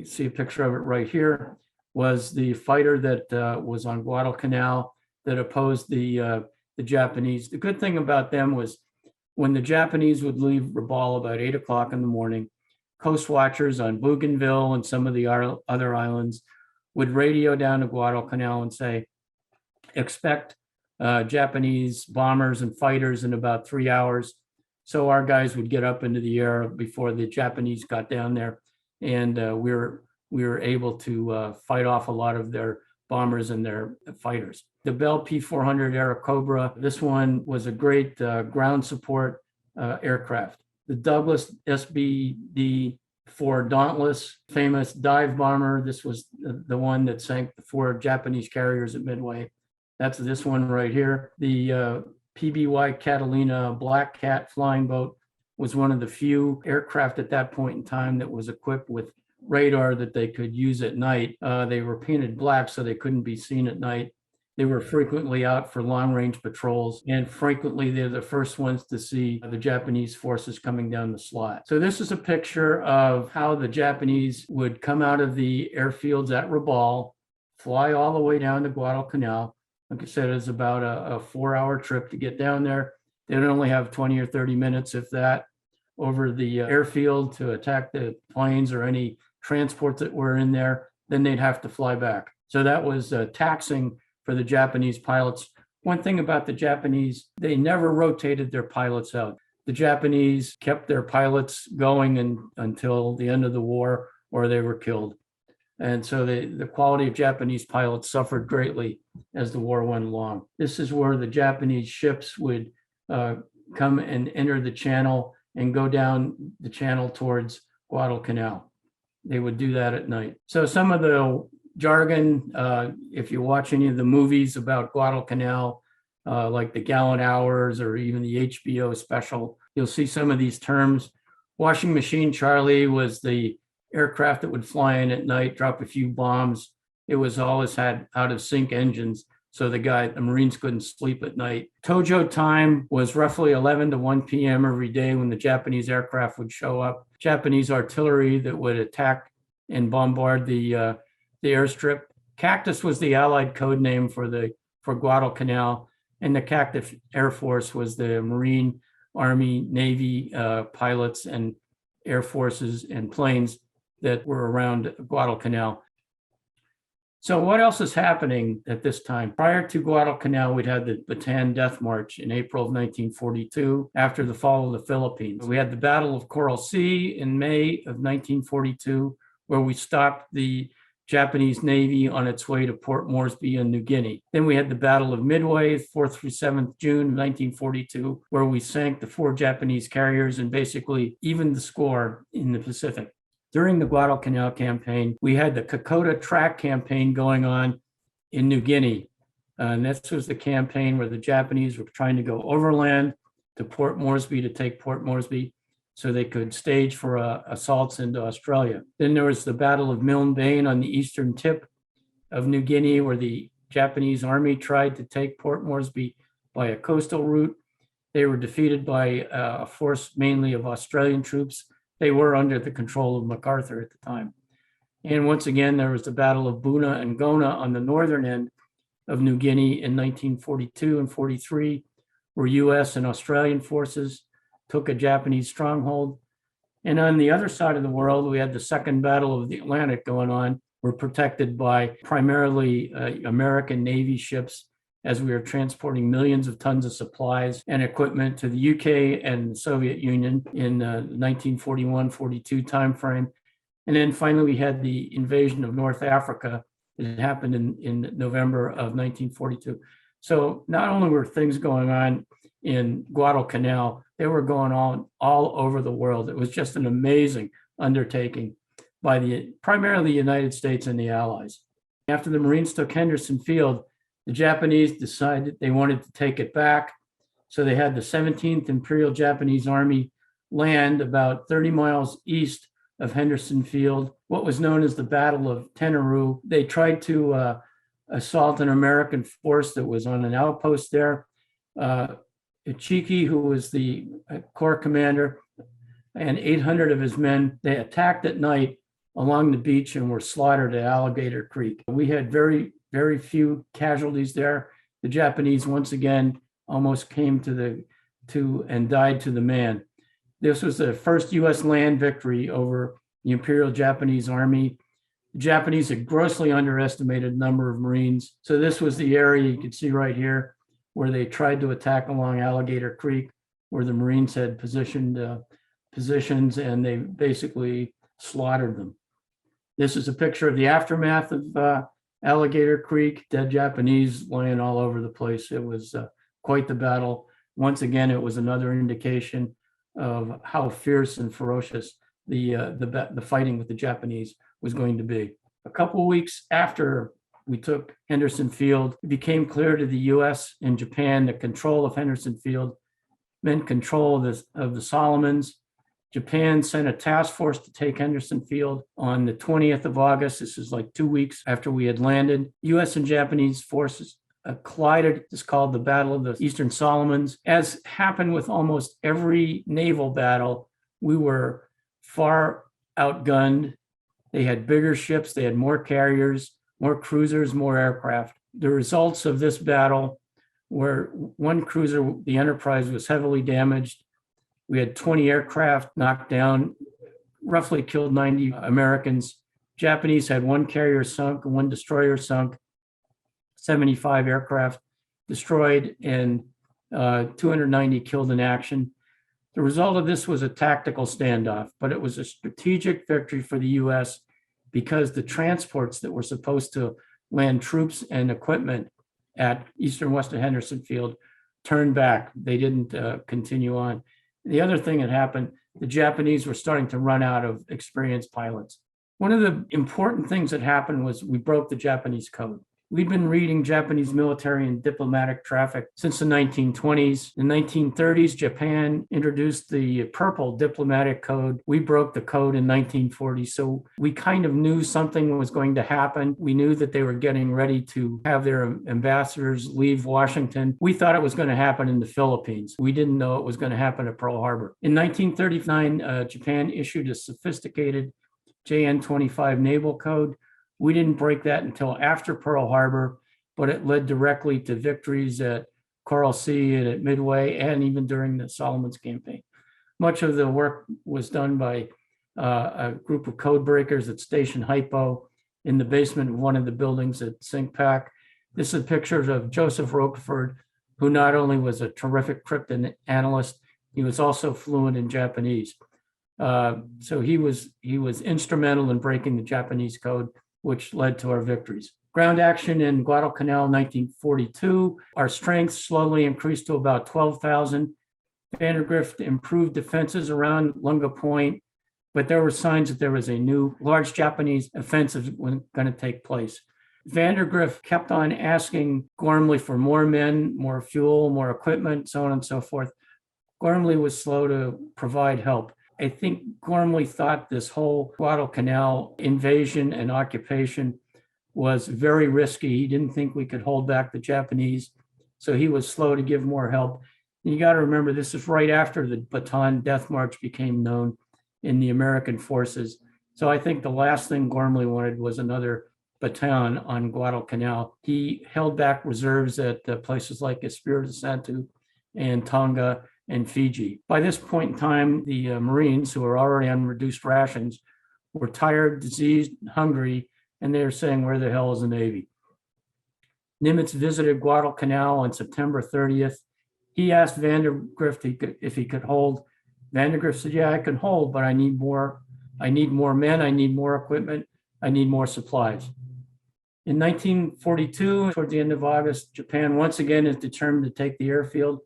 Speaker 3: see a picture of it right here, was the fighter that was on Guadalcanal that opposed the Japanese. The good thing about them was when the Japanese would leave Rabaul about 8 o'clock in the morning, coast watchers on Bougainville and some of the other islands would radio down to Guadalcanal and say, expect Japanese bombers and fighters in about 3 hours. So our guys would get up into the air before the Japanese got down there, and we were able to fight off a lot of their bombers and their fighters. The Bell P-400 Airacobra, this one was a great ground support aircraft. The Douglas SBD-4 Dauntless, famous dive bomber. This was the one that sank the 4 Japanese carriers at Midway. That's this one right here. The PBY Catalina Black Cat flying boat was one of the few aircraft at that point in time that was equipped with radar that they could use at night. They were painted black so they couldn't be seen at night. They were frequently out for long-range patrols, and frequently they're the first ones to see the Japanese forces coming down the slot. So this is a picture of how the Japanese would come out of the airfields at Rabaul, fly all the way down to Guadalcanal. Like I said, it's about a 4-hour trip to get down there. They'd only have 20 or 30 minutes, if that, over the airfield to attack the planes or any transports that were in there. Then they'd have to fly back. So that was taxing for the Japanese pilots. One thing about the Japanese, they never rotated their pilots out. The Japanese kept their pilots going until the end of the war, or they were killed. And so the quality of Japanese pilots suffered greatly as the war went along. This is where the Japanese ships would come and enter the channel and go down the channel towards Guadalcanal. They would do that at night. So some of the jargon, if you watch any of the movies about Guadalcanal, like the Gallant Hours or even the HBO special, you'll see some of these terms. Washing Machine Charlie was the aircraft that would fly in at night, drop a few bombs. It was always had out of sync engines, So the Marines couldn't sleep at night. Tojo time was roughly 11 to 1 p.m. every day when the Japanese aircraft would show up. Japanese artillery that would attack and bombard the airstrip. Cactus was the Allied code name for Guadalcanal, and the Cactus Air Force was the Marine, Army, Navy pilots and air forces and planes that were around Guadalcanal. So what else is happening at this time? Prior to Guadalcanal, we'd had the Bataan Death March in April of 1942 after the fall of the Philippines. We had the Battle of Coral Sea in May of 1942, where we stopped the Japanese Navy on its way to Port Moresby in New Guinea. Then we had the Battle of Midway, 4th through 7th June 1942, where we sank the 4 Japanese carriers and basically evened the score in the Pacific. During the Guadalcanal campaign, we had the Kokoda Track campaign going on in New Guinea. And this was the campaign where the Japanese were trying to go overland to Port Moresby to take Port Moresby so they could stage for assaults into Australia. Then there was the Battle of Milnbane on the eastern tip of New Guinea, where the Japanese army tried to take Port Moresby by a coastal route. They were defeated by a force mainly of Australian troops. They were under the control of MacArthur at the time. And once again, there was the Battle of Buna and Gona on the northern end of New Guinea in 1942 and 43, where US and Australian forces took a Japanese stronghold. And on the other side of the world, we had the Second Battle of the Atlantic going on. We're protected by primarily American Navy ships as we are transporting millions of tons of supplies and equipment to the UK and the Soviet Union in the 1941-42 timeframe. And then finally, we had the invasion of North Africa that happened in November of 1942. So not only were things going on in Guadalcanal, they were going on all over the world. It was just an amazing undertaking by primarily the United States and the Allies. After the Marines took Henderson Field, the Japanese decided they wanted to take it back. So they had the 17th Imperial Japanese Army land about 30 miles east of Henderson Field, what was known as the Battle of Tenarue. They tried to assault an American force that was on an outpost there. Ichiki, who was the corps commander, and 800 of his men, they attacked at night along the beach and were slaughtered at Alligator Creek. We had very few casualties there. The Japanese, once again, almost came and died to the man. This was the first US land victory over the Imperial Japanese Army. The Japanese had grossly underestimated the number of Marines. So this was the area you can see right here where they tried to attack along Alligator Creek, where the Marines had positions, and they basically slaughtered them. This is a picture of the aftermath of Alligator Creek, dead Japanese laying all over the place. It was quite the battle. Once again, it was another indication of how fierce and ferocious the fighting with the Japanese was going to be. A couple of weeks after we took Henderson Field, it became clear to the US and Japan that control of Henderson Field meant control of the Solomons. Japan sent a task force to take Henderson Field on the 20th of August. This is like 2 weeks after we had landed. US and Japanese forces collided. It's called the Battle of the Eastern Solomons. As happened with almost every naval battle, we were far outgunned. They had bigger ships, they had more carriers, more cruisers, more aircraft. The results of this battle were one cruiser, the Enterprise, was heavily damaged. We had 20 aircraft knocked down, roughly killed 90 Americans. Japanese had one carrier sunk, one destroyer sunk, 75 aircraft destroyed, and 290 killed in action. The result of this was a tactical standoff, but it was a strategic victory for the US because the transports that were supposed to land troops and equipment at Eastern Western Henderson Field turned back. They didn't continue on. The other thing that happened, the Japanese were starting to run out of experienced pilots. One of the important things that happened was we broke the Japanese code. We'd been reading Japanese military and diplomatic traffic since the 1920s. In the 1930s, Japan introduced the purple diplomatic code. We broke the code in 1940, so we kind of knew something was going to happen. We knew that they were getting ready to have their ambassadors leave Washington. We thought it was going to happen in the Philippines. We didn't know it was going to happen at Pearl Harbor. In 1939, Japan issued a sophisticated JN-25 naval code. We didn't break that until after Pearl Harbor, but it led directly to victories at Coral Sea and at Midway, and even during the Solomon's campaign. Much of the work was done by a group of code breakers at Station Hypo in the basement of one of the buildings at Sinkpak. This is pictures of Joseph Roquefort, who not only was a terrific cryptid analyst, he was also fluent in Japanese. So he was instrumental in breaking the Japanese code, which led to our victories. Ground action in Guadalcanal, 1942. Our strength slowly increased to about 12,000. Vandergrift improved defenses around Lunga Point, but there were signs that there was a new large Japanese offensive going to take place. Vandergrift kept on asking Gormley for more men, more fuel, more equipment, so on and so forth. Gormley was slow to provide help. I think Gormley thought this whole Guadalcanal invasion and occupation was very risky. He didn't think we could hold back the Japanese, so he was slow to give more help. And you got to remember, this is right after the Bataan Death March became known in the American forces. So I think the last thing Gormley wanted was another battalion on Guadalcanal. He held back reserves at places like Espiritu Santo and Tonga and Fiji. By this point in time, the Marines, who were already on reduced rations, were tired, diseased, hungry, and they were saying, where the hell is the Navy? Nimitz visited Guadalcanal on September 30th. He asked Vandergrift if he could hold. Vandergrift said, yeah, I can hold, but I need more. I need more men, I need more equipment, I need more supplies. In 1942, toward the end of August, Japan once again is determined to take the airfield.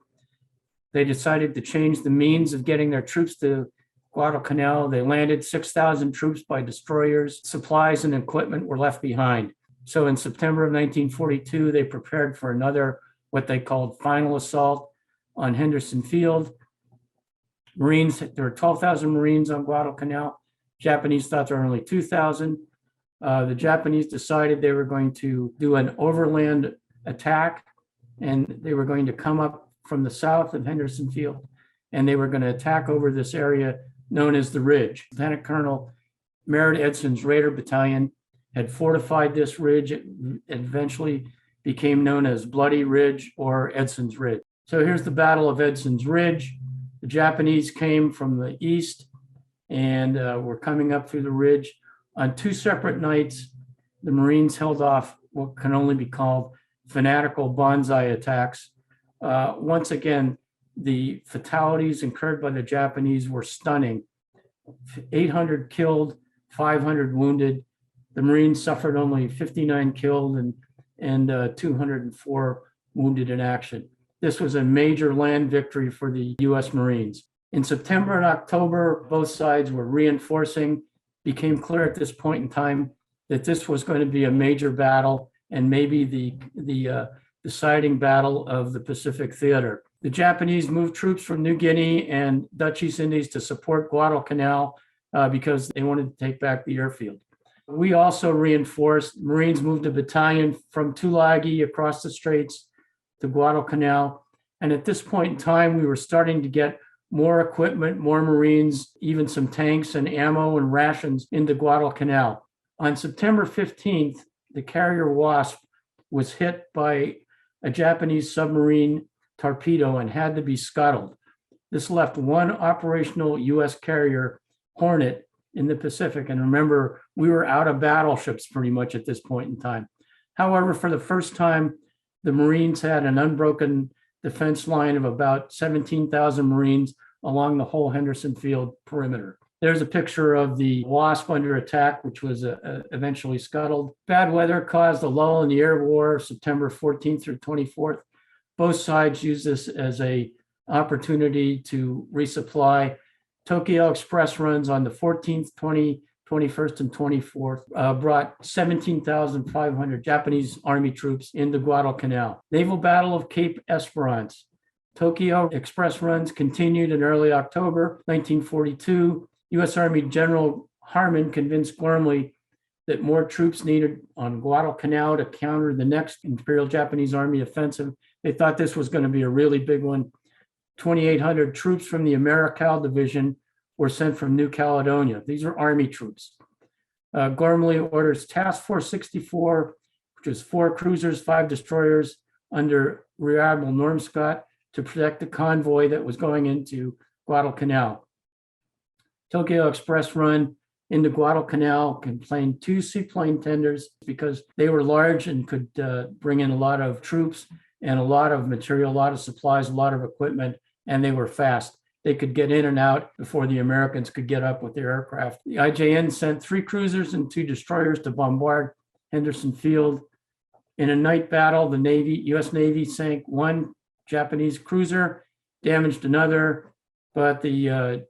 Speaker 3: They decided to change the means of getting their troops to Guadalcanal. They landed 6,000 troops by destroyers. Supplies and equipment were left behind. So in September of 1942, they prepared for another, what they called final assault on Henderson Field. Marines, there were 12,000 Marines on Guadalcanal. Japanese thought there were only 2,000. The Japanese decided they were going to do an overland attack, and they were going to come up from the south of Henderson Field, and they were going to attack over this area known as the Ridge. Lieutenant Colonel Merritt Edson's Raider Battalion had fortified this ridge. It eventually became known as Bloody Ridge or Edson's Ridge. So here's the Battle of Edson's Ridge. The Japanese came from the east and were coming up through the ridge. On two separate nights, the Marines held off what can only be called fanatical bonsai attacks. Once again, the fatalities incurred by the Japanese were stunning. 800 killed, 500 wounded. The Marines suffered only 59 killed and 204 wounded in action. This was a major land victory for the US Marines. In September and October, both sides were reinforcing. Became clear at this point in time that this was going to be a major battle and maybe the deciding battle of the Pacific Theater. The Japanese moved troops from New Guinea and Dutch East Indies to support Guadalcanal because they wanted to take back the airfield. We also reinforced. Marines moved a battalion from Tulagi across the straits to Guadalcanal. And at this point in time, we were starting to get more equipment, more Marines, even some tanks and ammo and rations into Guadalcanal. On September 15th, the carrier Wasp was hit by a Japanese submarine torpedo and had to be scuttled. This left one operational US carrier, Hornet, in the Pacific. And remember, we were out of battleships pretty much at this point in time. However, for the first time, the Marines had an unbroken defense line of about 17,000 Marines along the whole Henderson Field perimeter. There's a picture of the Wasp under attack, which was eventually scuttled. Bad weather caused a lull in the air war, September 14th through 24th. Both sides used this as an opportunity to resupply. Tokyo Express runs on the 14th, 20 21st and 24th, brought 17,500 Japanese Army troops into Guadalcanal. Naval Battle of Cape Esperance. Tokyo express runs continued in early October 1942. U.S. Army General Harmon convinced Gormley that more troops needed on Guadalcanal to counter the next Imperial Japanese Army offensive. They thought this was going to be a really big one. 2,800 troops from the Americal Division were sent from New Caledonia. These are Army troops. Gormley orders Task Force 64, which is 4 cruisers, 5 destroyers under Rear Admiral Norm Scott to protect the convoy that was going into Guadalcanal. Tokyo Express run into Guadalcanal contained 2 seaplane tenders because they were large and could bring in a lot of troops and a lot of material, a lot of supplies, a lot of equipment, and they were fast. They could get in and out before the Americans could get up with their aircraft. The IJN sent 3 cruisers and 2 destroyers to bombard Henderson Field. In a night battle, the U.S. Navy sank 1 Japanese cruiser, damaged another, but the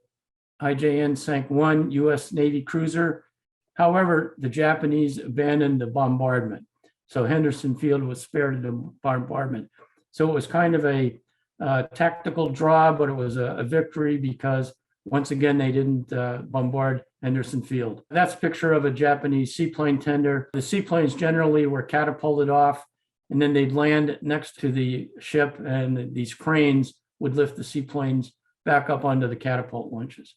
Speaker 3: IJN sank 1 U.S. Navy cruiser. However, the Japanese abandoned the bombardment. So Henderson Field was spared the bombardment. So it was kind of a tactical draw, but it was a victory because once again, they didn't bombard Henderson Field. That's a picture of a Japanese seaplane tender. The seaplanes generally were catapulted off, and then they'd land next to the ship, and these cranes would lift the seaplanes back up onto the catapult launches.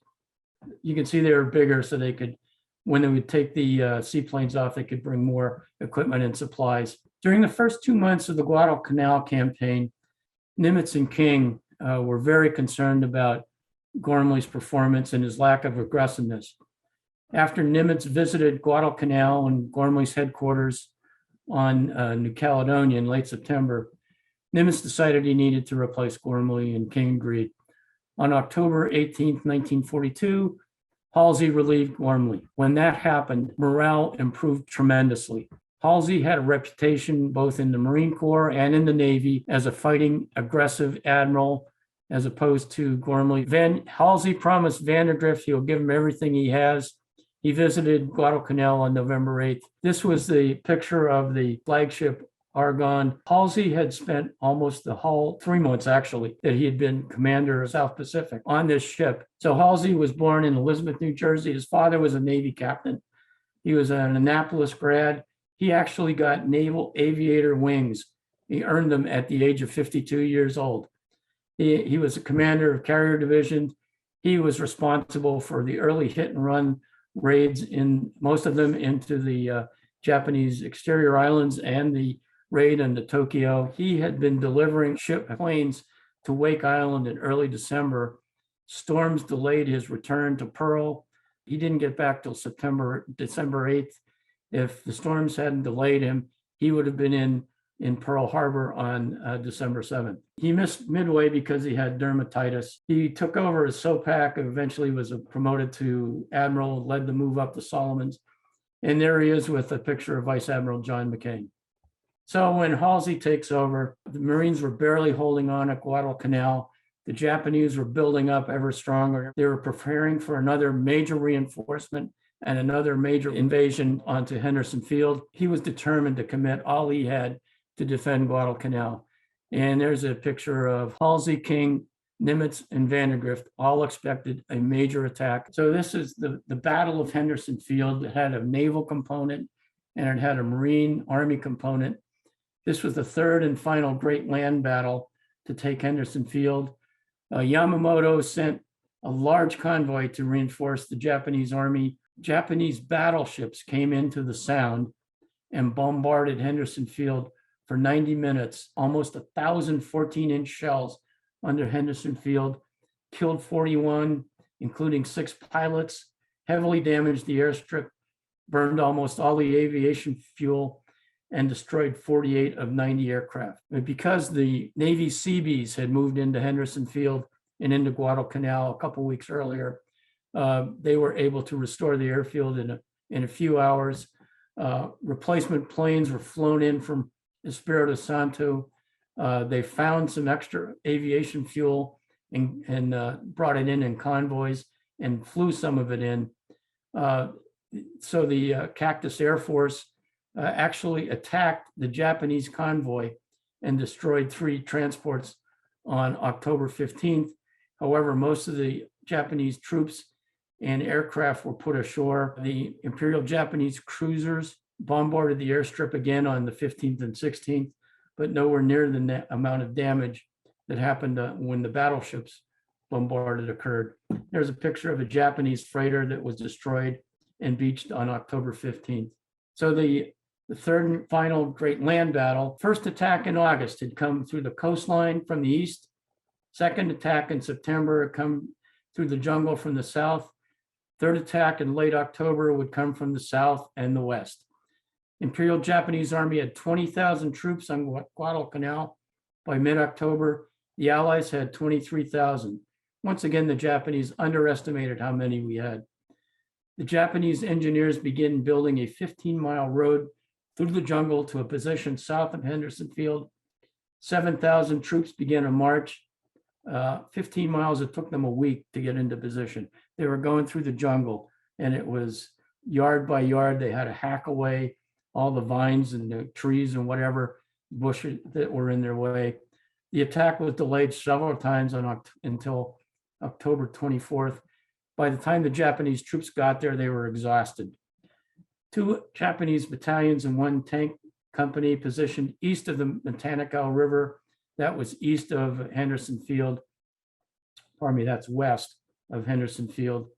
Speaker 3: You can see they were bigger, so they could, when they would take the seaplanes off, they could bring more equipment and supplies. During the first 2 months of the Guadalcanal campaign, Nimitz and King were very concerned about Gormley's performance and his lack of aggressiveness. After Nimitz visited Guadalcanal and Gormley's headquarters on New Caledonia in late September, Nimitz decided he needed to replace Gormley, and King agreed. On October 18, 1942, Halsey relieved Gormley. When that happened, morale improved tremendously. Halsey had a reputation both in the Marine Corps and in the Navy as a fighting, aggressive admiral, as opposed to Gormley. Halsey promised Vandegrift he'll give him everything he has. He visited Guadalcanal on November 8th. This was the picture of the flagship Argonne. Halsey had spent almost the whole 3 months, actually, that he had been commander of South Pacific on this ship. So Halsey was born in Elizabeth, New Jersey. His father was a Navy captain. He was an Annapolis grad. He actually got naval aviator wings. He earned them at the age of 52 years old. He was a commander of carrier division. He was responsible for the early hit and run raids, in most of them into the Japanese exterior islands and the raid into Tokyo. He had been delivering ship planes to Wake Island in early December. Storms delayed his return to Pearl. He didn't get back till December 8th. If the storms hadn't delayed him, he would have been in Pearl Harbor on December 7th. He missed Midway because he had dermatitis. He took over as SOPAC, eventually was promoted to Admiral, led the move up the Solomons. And there he is with a picture of Vice Admiral John McCain. So when Halsey takes over, the Marines were barely holding on at Guadalcanal. The Japanese were building up ever stronger. They were preparing for another major reinforcement and another major invasion onto Henderson Field. He was determined to commit all he had to defend Guadalcanal. And there's a picture of Halsey, King, Nimitz, and Vandegrift all expected a major attack. So this is the Battle of Henderson Field. It had a naval component and it had a Marine Army component. This was the third and final great land battle to take Henderson Field. Yamamoto sent a large convoy to reinforce the Japanese army. Japanese battleships came into the Sound and bombarded Henderson Field for 90 minutes, almost 1,000 14-inch shells under Henderson Field, killed 41, including 6 pilots, heavily damaged the airstrip, burned almost all the aviation fuel, and destroyed 48 of 90 aircraft. But because the Navy Seabees had moved into Henderson Field and into Guadalcanal a couple weeks earlier, they were able to restore the airfield in a few hours. Replacement planes were flown in from Espiritu Santo. They found some extra aviation fuel and brought it in convoys and flew some of it in. So the Cactus Air Force actually attacked the Japanese convoy and destroyed 3 transports on October 15th. However, most of the Japanese troops and aircraft were put ashore. The Imperial Japanese cruisers bombarded the airstrip again on the 15th and 16th, but nowhere near the amount of damage that happened when the battleships bombarded occurred. There's a picture of a Japanese freighter that was destroyed and beached on October 15th. So the third and final great land battle, first attack in August had come through the coastline from the east. Second attack in September had come through the jungle from the south. Third attack in late October would come from the south and the west. Imperial Japanese Army had 20,000 troops on Guadalcanal by mid-October. The Allies had 23,000. Once again, the Japanese underestimated how many we had. The Japanese engineers began building a 15-mile road through the jungle to a position south of Henderson Field. 7,000 troops began a march. 15 miles, it took them a week to get into position. They were going through the jungle, and it was yard by yard. They had to hack away all the vines and the trees and whatever bushes that were in their way. The attack was delayed several times until October 24th. By the time the Japanese troops got there, they were exhausted. 2 Japanese battalions and 1 tank company positioned east of the Matanikau River. That was east of Henderson Field. Pardon me, that's west of Henderson Field,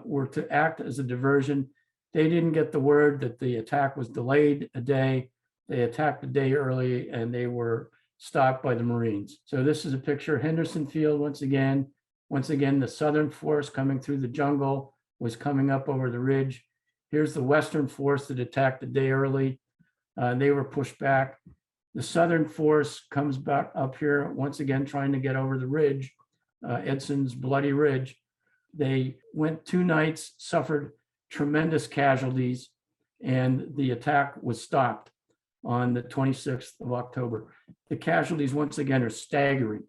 Speaker 3: were to act as a diversion. They didn't get the word that the attack was delayed a day. They attacked a day early and they were stopped by the Marines. So this is a picture of Henderson Field once again. Once again, the southern force coming through the jungle was coming up over the ridge. Here's the western force that attacked a day early. They were pushed back. The southern force comes back up here, once again, trying to get over the ridge, Edson's Bloody Ridge. They went 2 nights, suffered tremendous casualties, and the attack was stopped on the 26th of October. The casualties, once again, are staggering.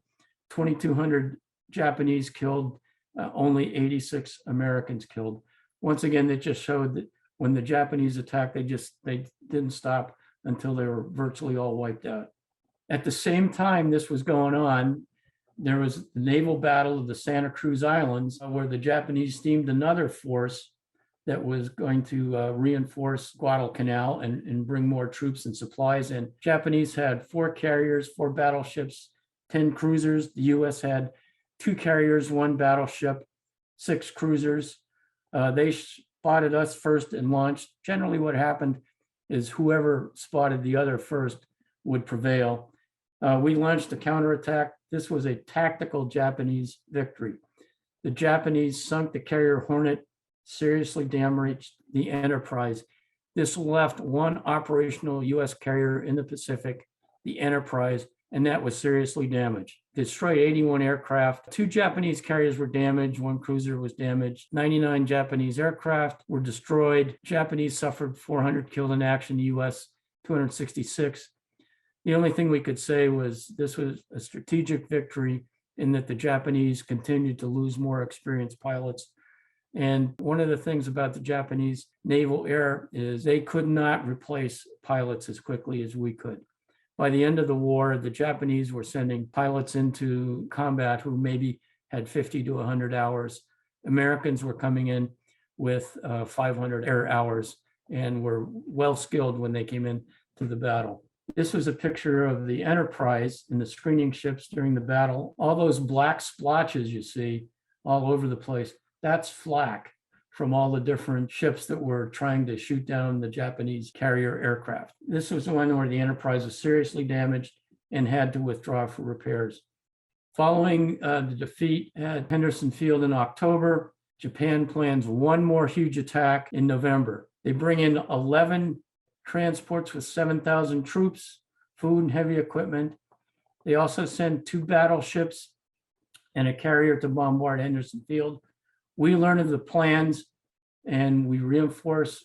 Speaker 3: 2,200 Japanese killed, only 86 Americans killed. Once again, that just showed that when the Japanese attacked, they didn't stop until they were virtually all wiped out. At the same time this was going on, there was the naval battle of the Santa Cruz Islands, where the Japanese steamed another force that was going to reinforce Guadalcanal and bring more troops and supplies in. Japanese had 4 carriers, 4 battleships, 10 cruisers. The US had 2 carriers, 1 battleship, 6 cruisers. They spotted us first and launched. Generally what happened is whoever spotted the other first would prevail. We launched a counterattack. This was a tactical Japanese victory. The Japanese sunk the carrier Hornet, seriously damaged the Enterprise. This left 1 operational US carrier in the Pacific, the Enterprise, and that was seriously damaged. Destroyed 81 aircraft. 2 Japanese carriers were damaged. 1 cruiser was damaged. 99 Japanese aircraft were destroyed. Japanese suffered 400 killed in action. The US 266. The only thing we could say was this was a strategic victory in that the Japanese continued to lose more experienced pilots. And one of the things about the Japanese naval air is they could not replace pilots as quickly as we could. By the end of the war, the Japanese were sending pilots into combat who maybe had 50 to 100 hours. Americans were coming in with 500 air hours and were well skilled when they came in to the battle. This was a picture of the Enterprise and the screening ships during the battle. All those black splotches you see all over the place, that's flak from all the different ships that were trying to shoot down the Japanese carrier aircraft. This was the one where the Enterprise was seriously damaged and had to withdraw for repairs. Following the defeat at Henderson Field in October, Japan plans 1 more huge attack in November. They bring in 11 transports with 7,000 troops, food and heavy equipment. They also send 2 battleships and a carrier to bombard Henderson Field. We learned of the plans and we reinforce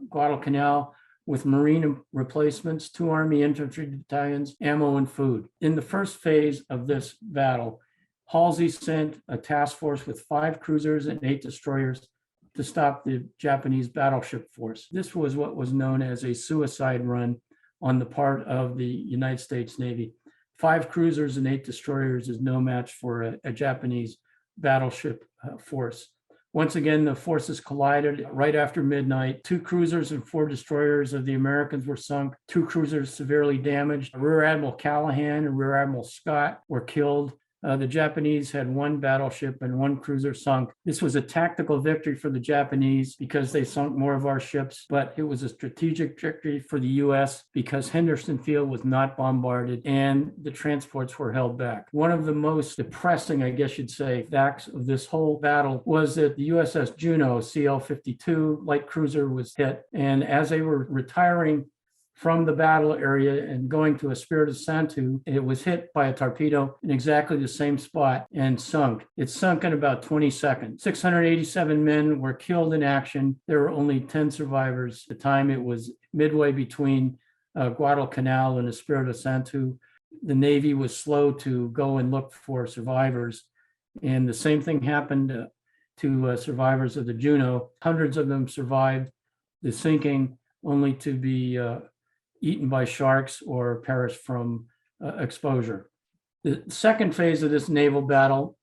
Speaker 3: Guadalcanal with Marine replacements, 2 Army infantry battalions, ammo and food. In the first phase of this battle, Halsey sent a task force with 5 cruisers and 8 destroyers to stop the Japanese battleship force. This was what was known as a suicide run on the part of the United States Navy. 5 cruisers and 8 destroyers is no match for a Japanese battleship force. Once again, the forces collided right after midnight. 2 cruisers and 4 destroyers of the Americans were sunk. 2 cruisers severely damaged. Rear Admiral Callahan and Rear Admiral Scott were killed. The Japanese had 1 battleship and 1 cruiser sunk. This was a tactical victory for the Japanese because they sunk more of our ships, but it was a strategic victory for the US because Henderson Field was not bombarded and the transports were held back. One of the most depressing, I guess you'd say, facts of this whole battle was that the USS Juno CL-52 light cruiser was hit, and as they were retiring from the battle area and going to Espiritu Santo, it was hit by a torpedo in exactly the same spot and sunk. It sunk in about 20 seconds. 687 men were killed in action. There were only 10 survivors. At the time, it was midway between Guadalcanal and Espiritu Santo. The Navy was slow to go and look for survivors. And the same thing happened to survivors of the Juno. Hundreds of them survived the sinking, only to be eaten by sharks or perish from exposure. The second phase of this naval battle,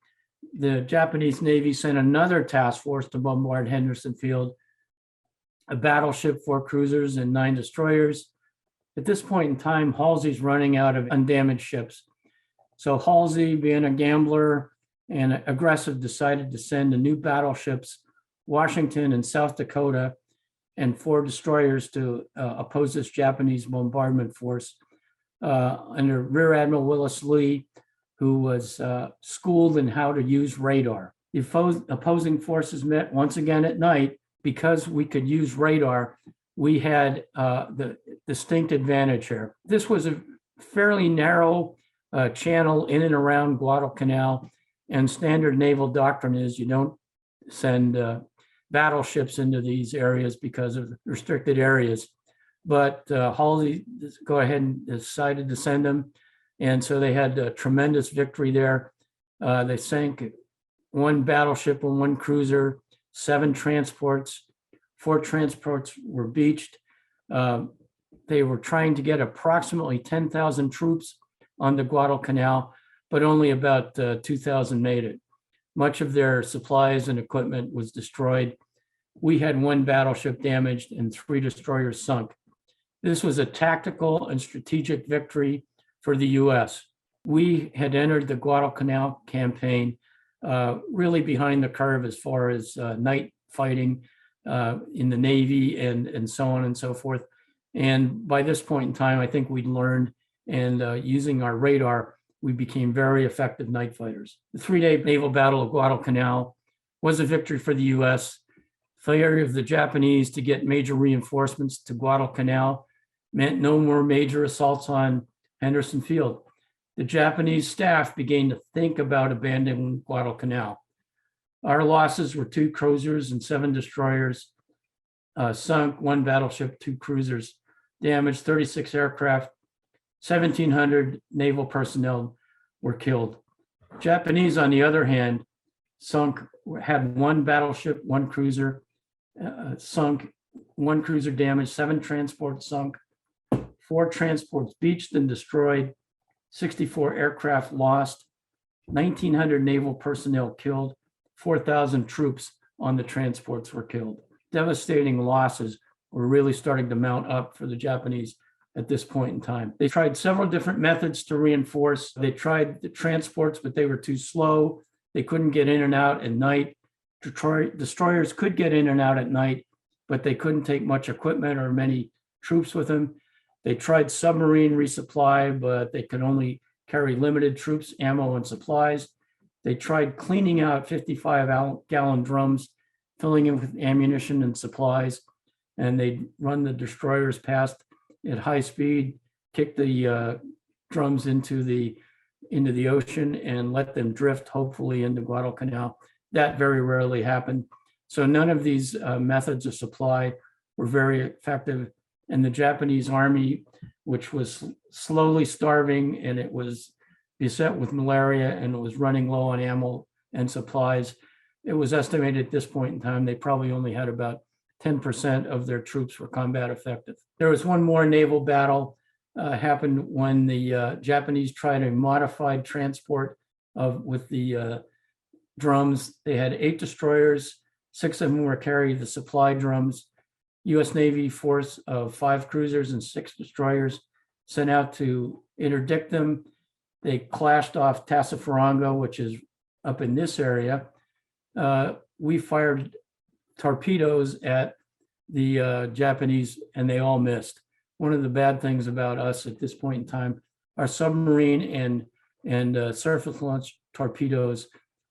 Speaker 3: the Japanese Navy sent another task force to bombard Henderson Field, a battleship, 4 cruisers, and 9 destroyers. At this point in time, Halsey's running out of undamaged ships. So Halsey, being a gambler and aggressive, decided to send the new battleships, Washington and South Dakota, and 4 destroyers to oppose this Japanese bombardment force under Rear Admiral Willis Lee, who was schooled in how to use radar. The opposing forces met once again at night. Because we could use radar, we had the distinct advantage here. This was a fairly narrow channel in and around Guadalcanal, and standard naval doctrine is you don't send battleships into these areas because of restricted areas. But Halsey go ahead and decided to send them. And so they had a tremendous victory there. They sank 1 battleship and 1 cruiser, 7 transports, 4 transports were beached. They were trying to get approximately 10,000 troops on the Guadalcanal, but only about 2,000 made it. Much of their supplies and equipment was destroyed. We had 1 battleship damaged and 3 destroyers sunk. This was a tactical and strategic victory for the US. We had entered the Guadalcanal campaign really behind the curve as far as night fighting in the Navy and so on and so forth. And by this point in time, I think we'd learned, and using our radar, we became very effective night fighters. The 3-day naval battle of Guadalcanal was a victory for the US. Failure of the Japanese to get major reinforcements to Guadalcanal meant no more major assaults on Henderson Field. The Japanese staff began to think about abandoning Guadalcanal. Our losses were 2 cruisers and 7 destroyers, sunk, 1 battleship, 2 cruisers, damaged 36 aircraft, 1,700 naval personnel were killed. Japanese, on the other hand, had 1 battleship, 1 cruiser sunk, 1 cruiser damaged, 7 transports sunk, 4 transports beached and destroyed, 64 aircraft lost, 1,900 naval personnel killed, 4,000 troops on the transports were killed. Devastating losses were really starting to mount up for the Japanese at this point in time. They tried several different methods to reinforce. They tried the transports, but they were too slow. They couldn't get in and out at night. Destroyers could get in and out at night, but they couldn't take much equipment or many troops with them. They tried submarine resupply, but they could only carry limited troops, ammo, and supplies. They tried cleaning out 55-gallon drums, filling them with ammunition and supplies, and they'd run the destroyers past at high speed, kick the drums into the ocean and let them drift, hopefully, into Guadalcanal. That very rarely happened. So none of these methods of supply were very effective. And the Japanese army, which was slowly starving, and it was beset with malaria, and it was running low on ammo and supplies, it was estimated at this point in time, they probably only had about 10% of their troops were combat effective. There was one more naval battle happened when the Japanese tried a modified transport with the drums. They had 8 destroyers, 6 of them were carrying the supply drums. US Navy force of 5 cruisers and 6 destroyers sent out to interdict them. They clashed off Tassafaronga, which is up in this area. We fired torpedoes at the Japanese and they all missed. One of the bad things about us at this point in time, our submarine and surface launch torpedoes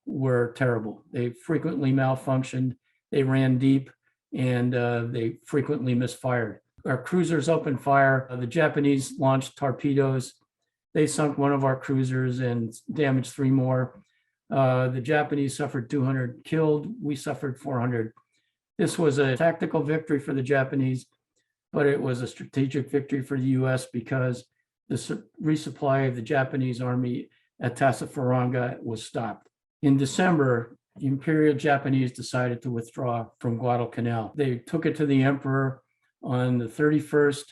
Speaker 3: were terrible. They frequently malfunctioned, they ran deep, and they frequently misfired. Our cruisers opened fire. The Japanese launched torpedoes. They sunk one of our cruisers and damaged 3 more. The Japanese suffered 200 killed. We suffered 400. This was a tactical victory for the Japanese, but it was a strategic victory for the US because the resupply of the Japanese army at Tassafaronga was stopped. In December, the Imperial Japanese decided to withdraw from Guadalcanal. They took it to the Emperor on the 31st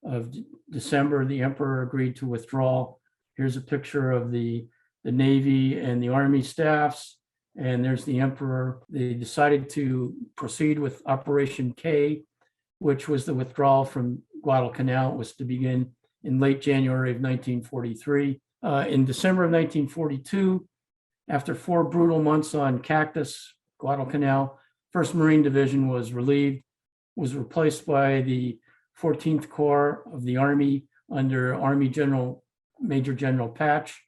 Speaker 3: of December. The Emperor agreed to withdraw. Here's a picture of the Navy and the Army staffs, and there's the Emperor. They decided to proceed with Operation K, which was the withdrawal from Guadalcanal. It was to begin in late January of 1943. In December of 1942, after 4 brutal months on Cactus, Guadalcanal, 1st Marine Division was relieved, was replaced by the 14th Corps of the Army under Army Major General Patch.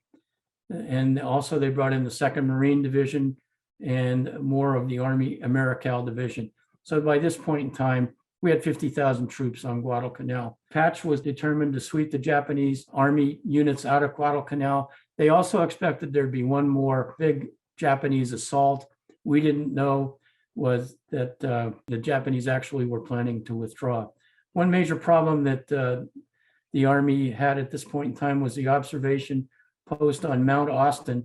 Speaker 3: And also they brought in the 2nd Marine Division and more of the Army Americal Division. So by this point in time, we had 50,000 troops on Guadalcanal. Patch was determined to sweep the Japanese Army units out of Guadalcanal. They also expected there'd be one more big Japanese assault. We didn't know was that the Japanese actually were planning to withdraw. One major problem that the Army had at this point in time was the observation post on Mount Austin,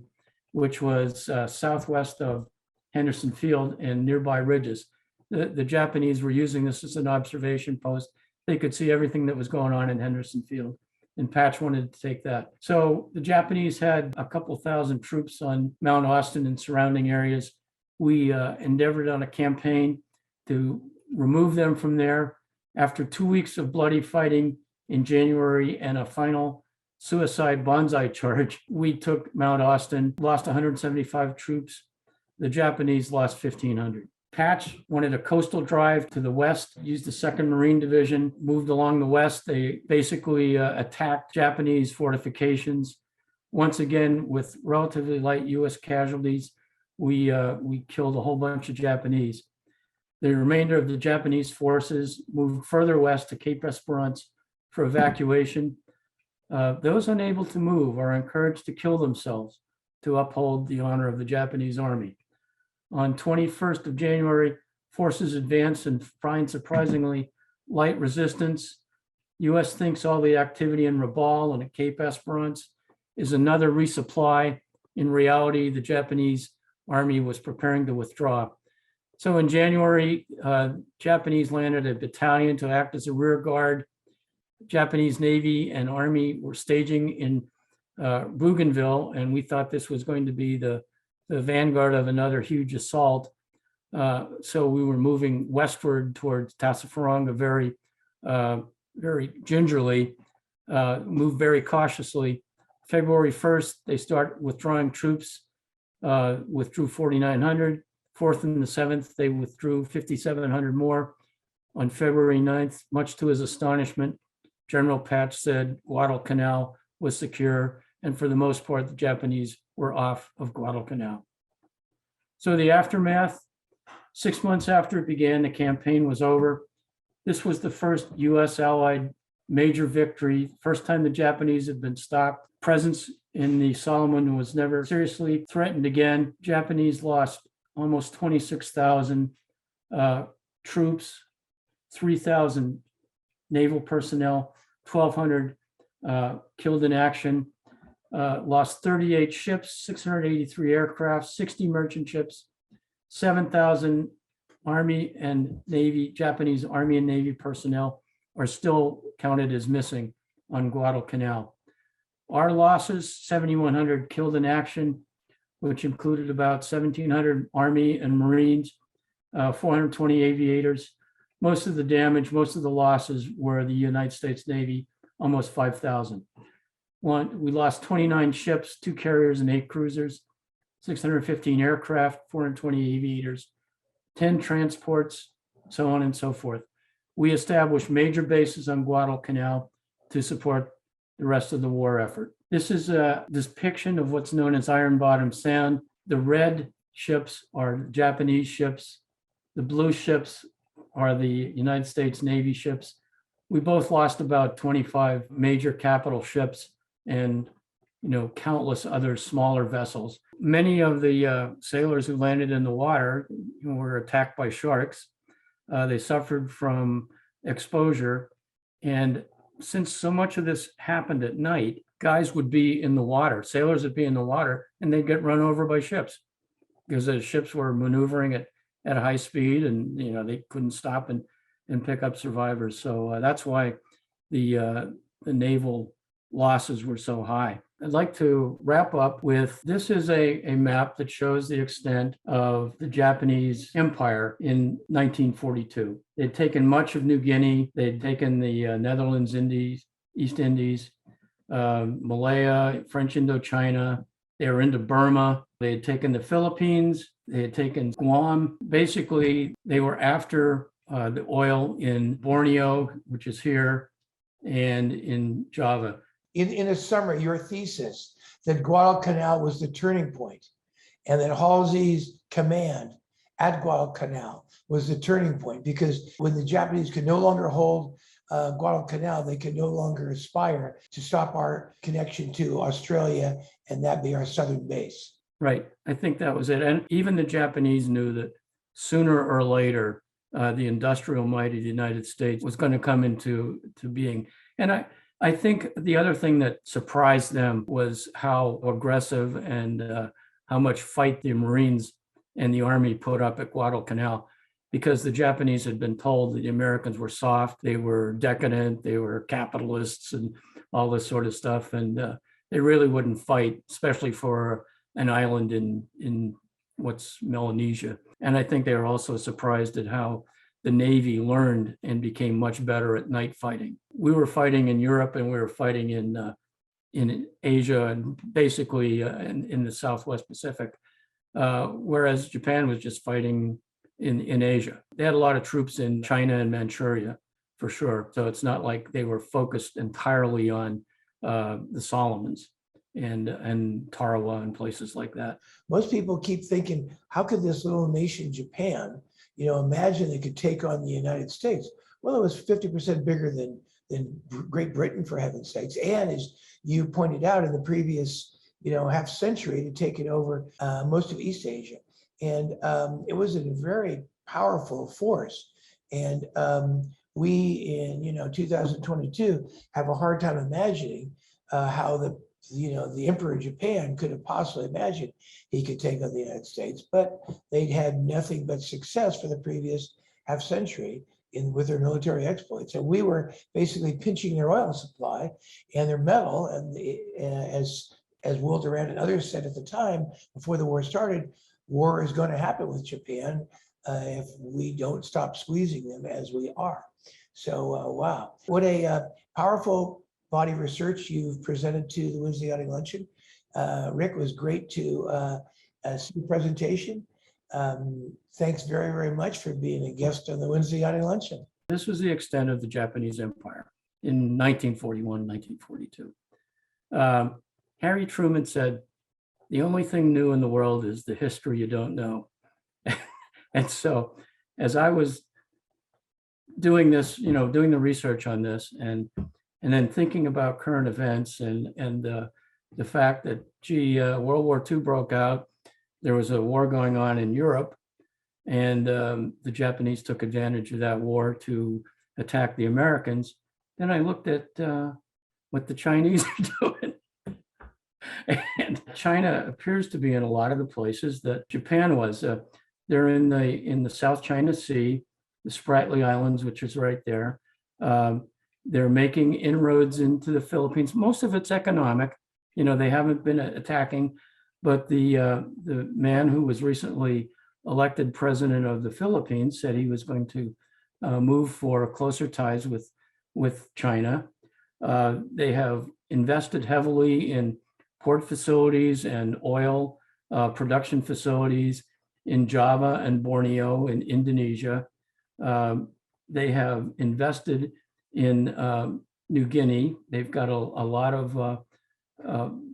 Speaker 3: which was southwest of Henderson Field and nearby ridges. The Japanese were using this as an observation post. They could see everything that was going on in Henderson Field, and Patch wanted to take that. So the Japanese had a couple thousand troops on Mount Austin and surrounding areas. We endeavored on a campaign to remove them from there. After 2 weeks of bloody fighting in January and a final suicide banzai charge, we took Mount Austin, lost 175 troops. The Japanese lost 1,500. Patch wanted a coastal drive to the west, used the 2nd Marine Division, moved along the west. They basically attacked Japanese fortifications. Once again, with relatively light US casualties, we killed a whole bunch of Japanese. The remainder of the Japanese forces moved further west to Cape Esperance for evacuation. Those unable to move are encouraged to kill themselves to uphold the honor of the Japanese Army. On 21st of January, forces advanced and find surprisingly light resistance. US thinks all the activity in Rabaul and at Cape Esperance is another resupply. In reality, the Japanese Army was preparing to withdraw. So in January, Japanese landed a battalion to act as a rear guard. Japanese Navy and Army were staging in Bougainville, and we thought this was going to be the vanguard of another huge assault. So we were moving westward towards Tassafaronga very gingerly, moved very cautiously. February 1st, they start withdrawing troops, withdrew 4,900. 4th and the 7th, they withdrew 5,700 more. On February 9th, much to his astonishment, General Patch said Guadalcanal was secure, and for the most part, the Japanese were off of Guadalcanal. So the aftermath, 6 months after it began, the campaign was over. This was the first US Allied major victory, first time the Japanese had been stopped. Presence in the Solomon was never seriously threatened again. Japanese lost almost 26,000 troops, 3,000 naval personnel, 1,200 killed in action. Lost 38 ships, 683 aircraft, 60 merchant ships, 7,000 Army and Navy, Japanese Army and Navy personnel are still counted as missing on Guadalcanal. Our losses, 7,100 killed in action, which included about 1,700 Army and Marines, 420 aviators. Most of the damage, most of the losses were the United States Navy, almost 5,000. We lost 29 ships, 2 carriers and 8 cruisers, 615 aircraft, 420 aviators, 10 transports, so on and so forth. We established major bases on Guadalcanal to support the rest of the war effort. This is a depiction of what's known as Iron Bottom Sound. The red ships are Japanese ships. The blue ships are the United States Navy ships. We both lost about 25 major capital ships and countless other smaller vessels. Many of the sailors who landed in the water were attacked by sharks. They suffered from exposure. And since so much of this happened at night, guys would be in the water, sailors would be in the water, and they'd get run over by ships because the ships were maneuvering at a high speed, and they couldn't stop and pick up survivors. So that's why the naval losses were so high. I'd like to wrap up with, this is a map that shows the extent of the Japanese Empire in 1942. They'd taken much of New Guinea. They'd taken the Netherlands, Indies, East Indies, Malaya, French Indochina. They were into Burma. They had taken the Philippines. They had taken Guam. Basically, they were after the oil in Borneo, which is here, and in Java.
Speaker 2: In a summary, your thesis that Guadalcanal was the turning point and that Halsey's command at Guadalcanal was the turning point, because when the Japanese could no longer hold Guadalcanal, they could no longer aspire to stop our connection to Australia and that be our southern base.
Speaker 3: Right. I think that was it. And even the Japanese knew that sooner or later, the industrial might of the United States was going to come into being. And I think the other thing that surprised them was how aggressive and how much fight the Marines and the Army put up at Guadalcanal, because the Japanese had been told that the Americans were soft, they were decadent, they were capitalists and all this sort of stuff. And they really wouldn't fight, especially for an island in what's Melanesia. And I think they were also surprised at how the Navy learned and became much better at night fighting. We were fighting in Europe and we were fighting in Asia and basically in the Southwest Pacific, whereas Japan was just fighting in Asia. They had a lot of troops in China and Manchuria, for sure. So it's not like they were focused entirely on the Solomons and Tarawa and places like that.
Speaker 2: Most people keep thinking, how could this little nation, Japan, imagine they could take on the United States? Well, it was 50% bigger than Great Britain, for heaven's sakes. And as you pointed out, in the previous, half century, it had taken over most of East Asia. And it was a very powerful force. And we in 2022 have a hard time imagining how the Emperor of Japan could have possibly imagined he could take on the United States, but they'd had nothing but success for the previous half century with their military exploits. And we were basically pinching their oil supply and their metal. And as Will Durant and others said at the time, before the war started, war is going to happen with Japan if we don't stop squeezing them as we are. So, wow, what a powerful body of research you've presented to the Wednesday Yachting Luncheon. Rick, it was great to see the presentation. Thanks very, very much for being a guest on the Wednesday Yachting Luncheon.
Speaker 3: This was the extent of the Japanese Empire in 1941, 1942. Harry Truman said, "The only thing new in the world is the history you don't know." And so as I was doing this, doing the research on this and then thinking about current events and the fact that, World War II broke out, there was a war going on in Europe, and the Japanese took advantage of that war to attack the Americans. Then I looked at what the Chinese are doing. And China appears to be in a lot of the places that Japan was. They're in the South China Sea, the Spratly Islands, which is right there. They're making inroads into the Philippines. Most of it's economic. They haven't been attacking, but the man who was recently elected president of the Philippines said he was going to move for closer ties with China. They have invested heavily in port facilities and oil production facilities in Java and Borneo in Indonesia. They have invested in New Guinea. They've got a lot of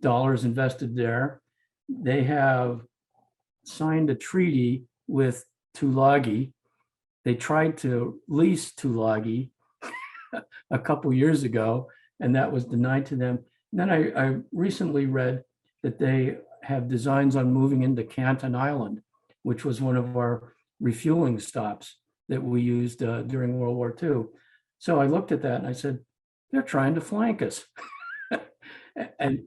Speaker 3: dollars invested there. They have signed a treaty with Tulagi. They tried to lease Tulagi a couple years ago, and that was denied to them. And then I recently read that they have designs on moving into Canton Island, which was one of our refueling stops that we used during World War II. So I looked at that and I said, they're trying to flank us. And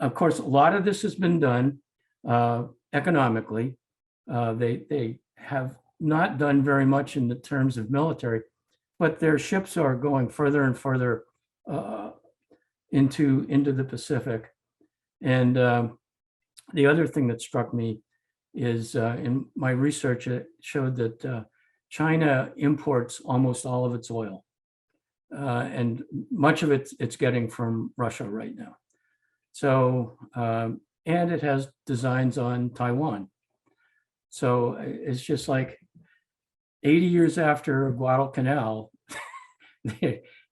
Speaker 3: of course, a lot of this has been done economically. They have not done very much in the terms of military, but their ships are going further and further into the Pacific. And the other thing that struck me is in my research, it showed that China imports almost all of its oil. And much of it's getting from Russia right now. So, and it has designs on Taiwan. So it's just like 80 years after Guadalcanal,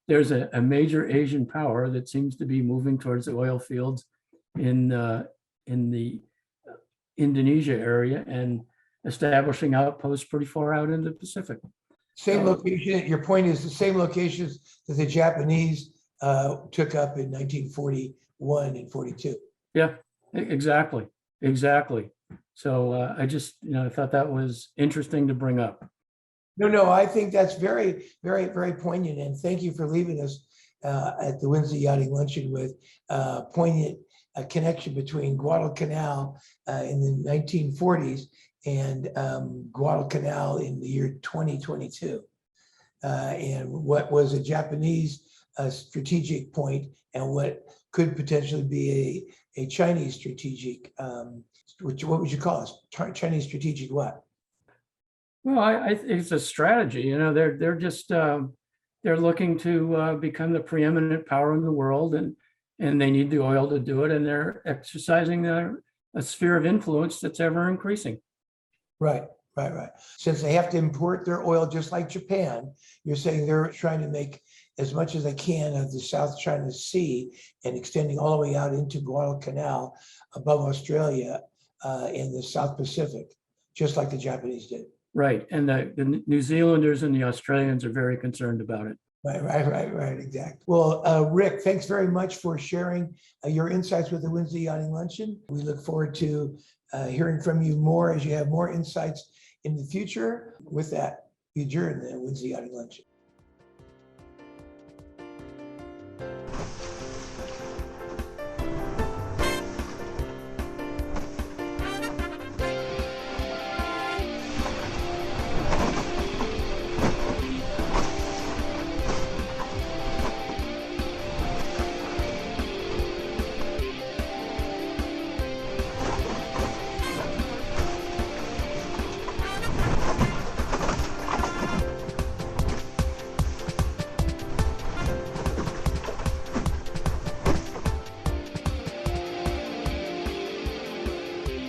Speaker 3: there's a major Asian power that seems to be moving towards the oil fields in the Indonesia area and establishing outposts pretty far out in the Pacific.
Speaker 2: Same location. Your point is the same locations that the Japanese took up in 1941 and 42.
Speaker 3: Yeah, exactly. So I just, I thought that was interesting to bring up.
Speaker 2: No, I think that's very, very, very poignant. And thank you for leaving us at the Wednesday Yachting Luncheon with poignant connection between Guadalcanal in the 1940s and Guadalcanal in the year 2022. And what was a Japanese strategic point and what could potentially be a Chinese strategic, what would you call it? Chinese strategic what?
Speaker 3: Well, I think it's a strategy. They're just they're looking to become the preeminent power in the world, and they need the oil to do it, and they're exercising a sphere of influence that's ever increasing.
Speaker 2: Right. Since they have to import their oil just like Japan, you're saying they're trying to make as much as they can of the South China Sea and extending all the way out into Guadalcanal above Australia in the South Pacific, just like the Japanese did.
Speaker 3: Right. And the New Zealanders and the Australians are very concerned about it.
Speaker 2: Right, exactly. Well, Rick, thanks very much for sharing your insights with the Wednesday Yachting Luncheon. We look forward to hearing from you more as you have more insights in the future. With that, we adjourn the Wednesday Yachting Luncheon.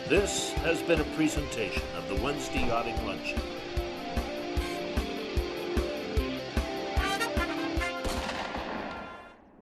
Speaker 1: This has been a presentation of the Wednesday Yachting Luncheon.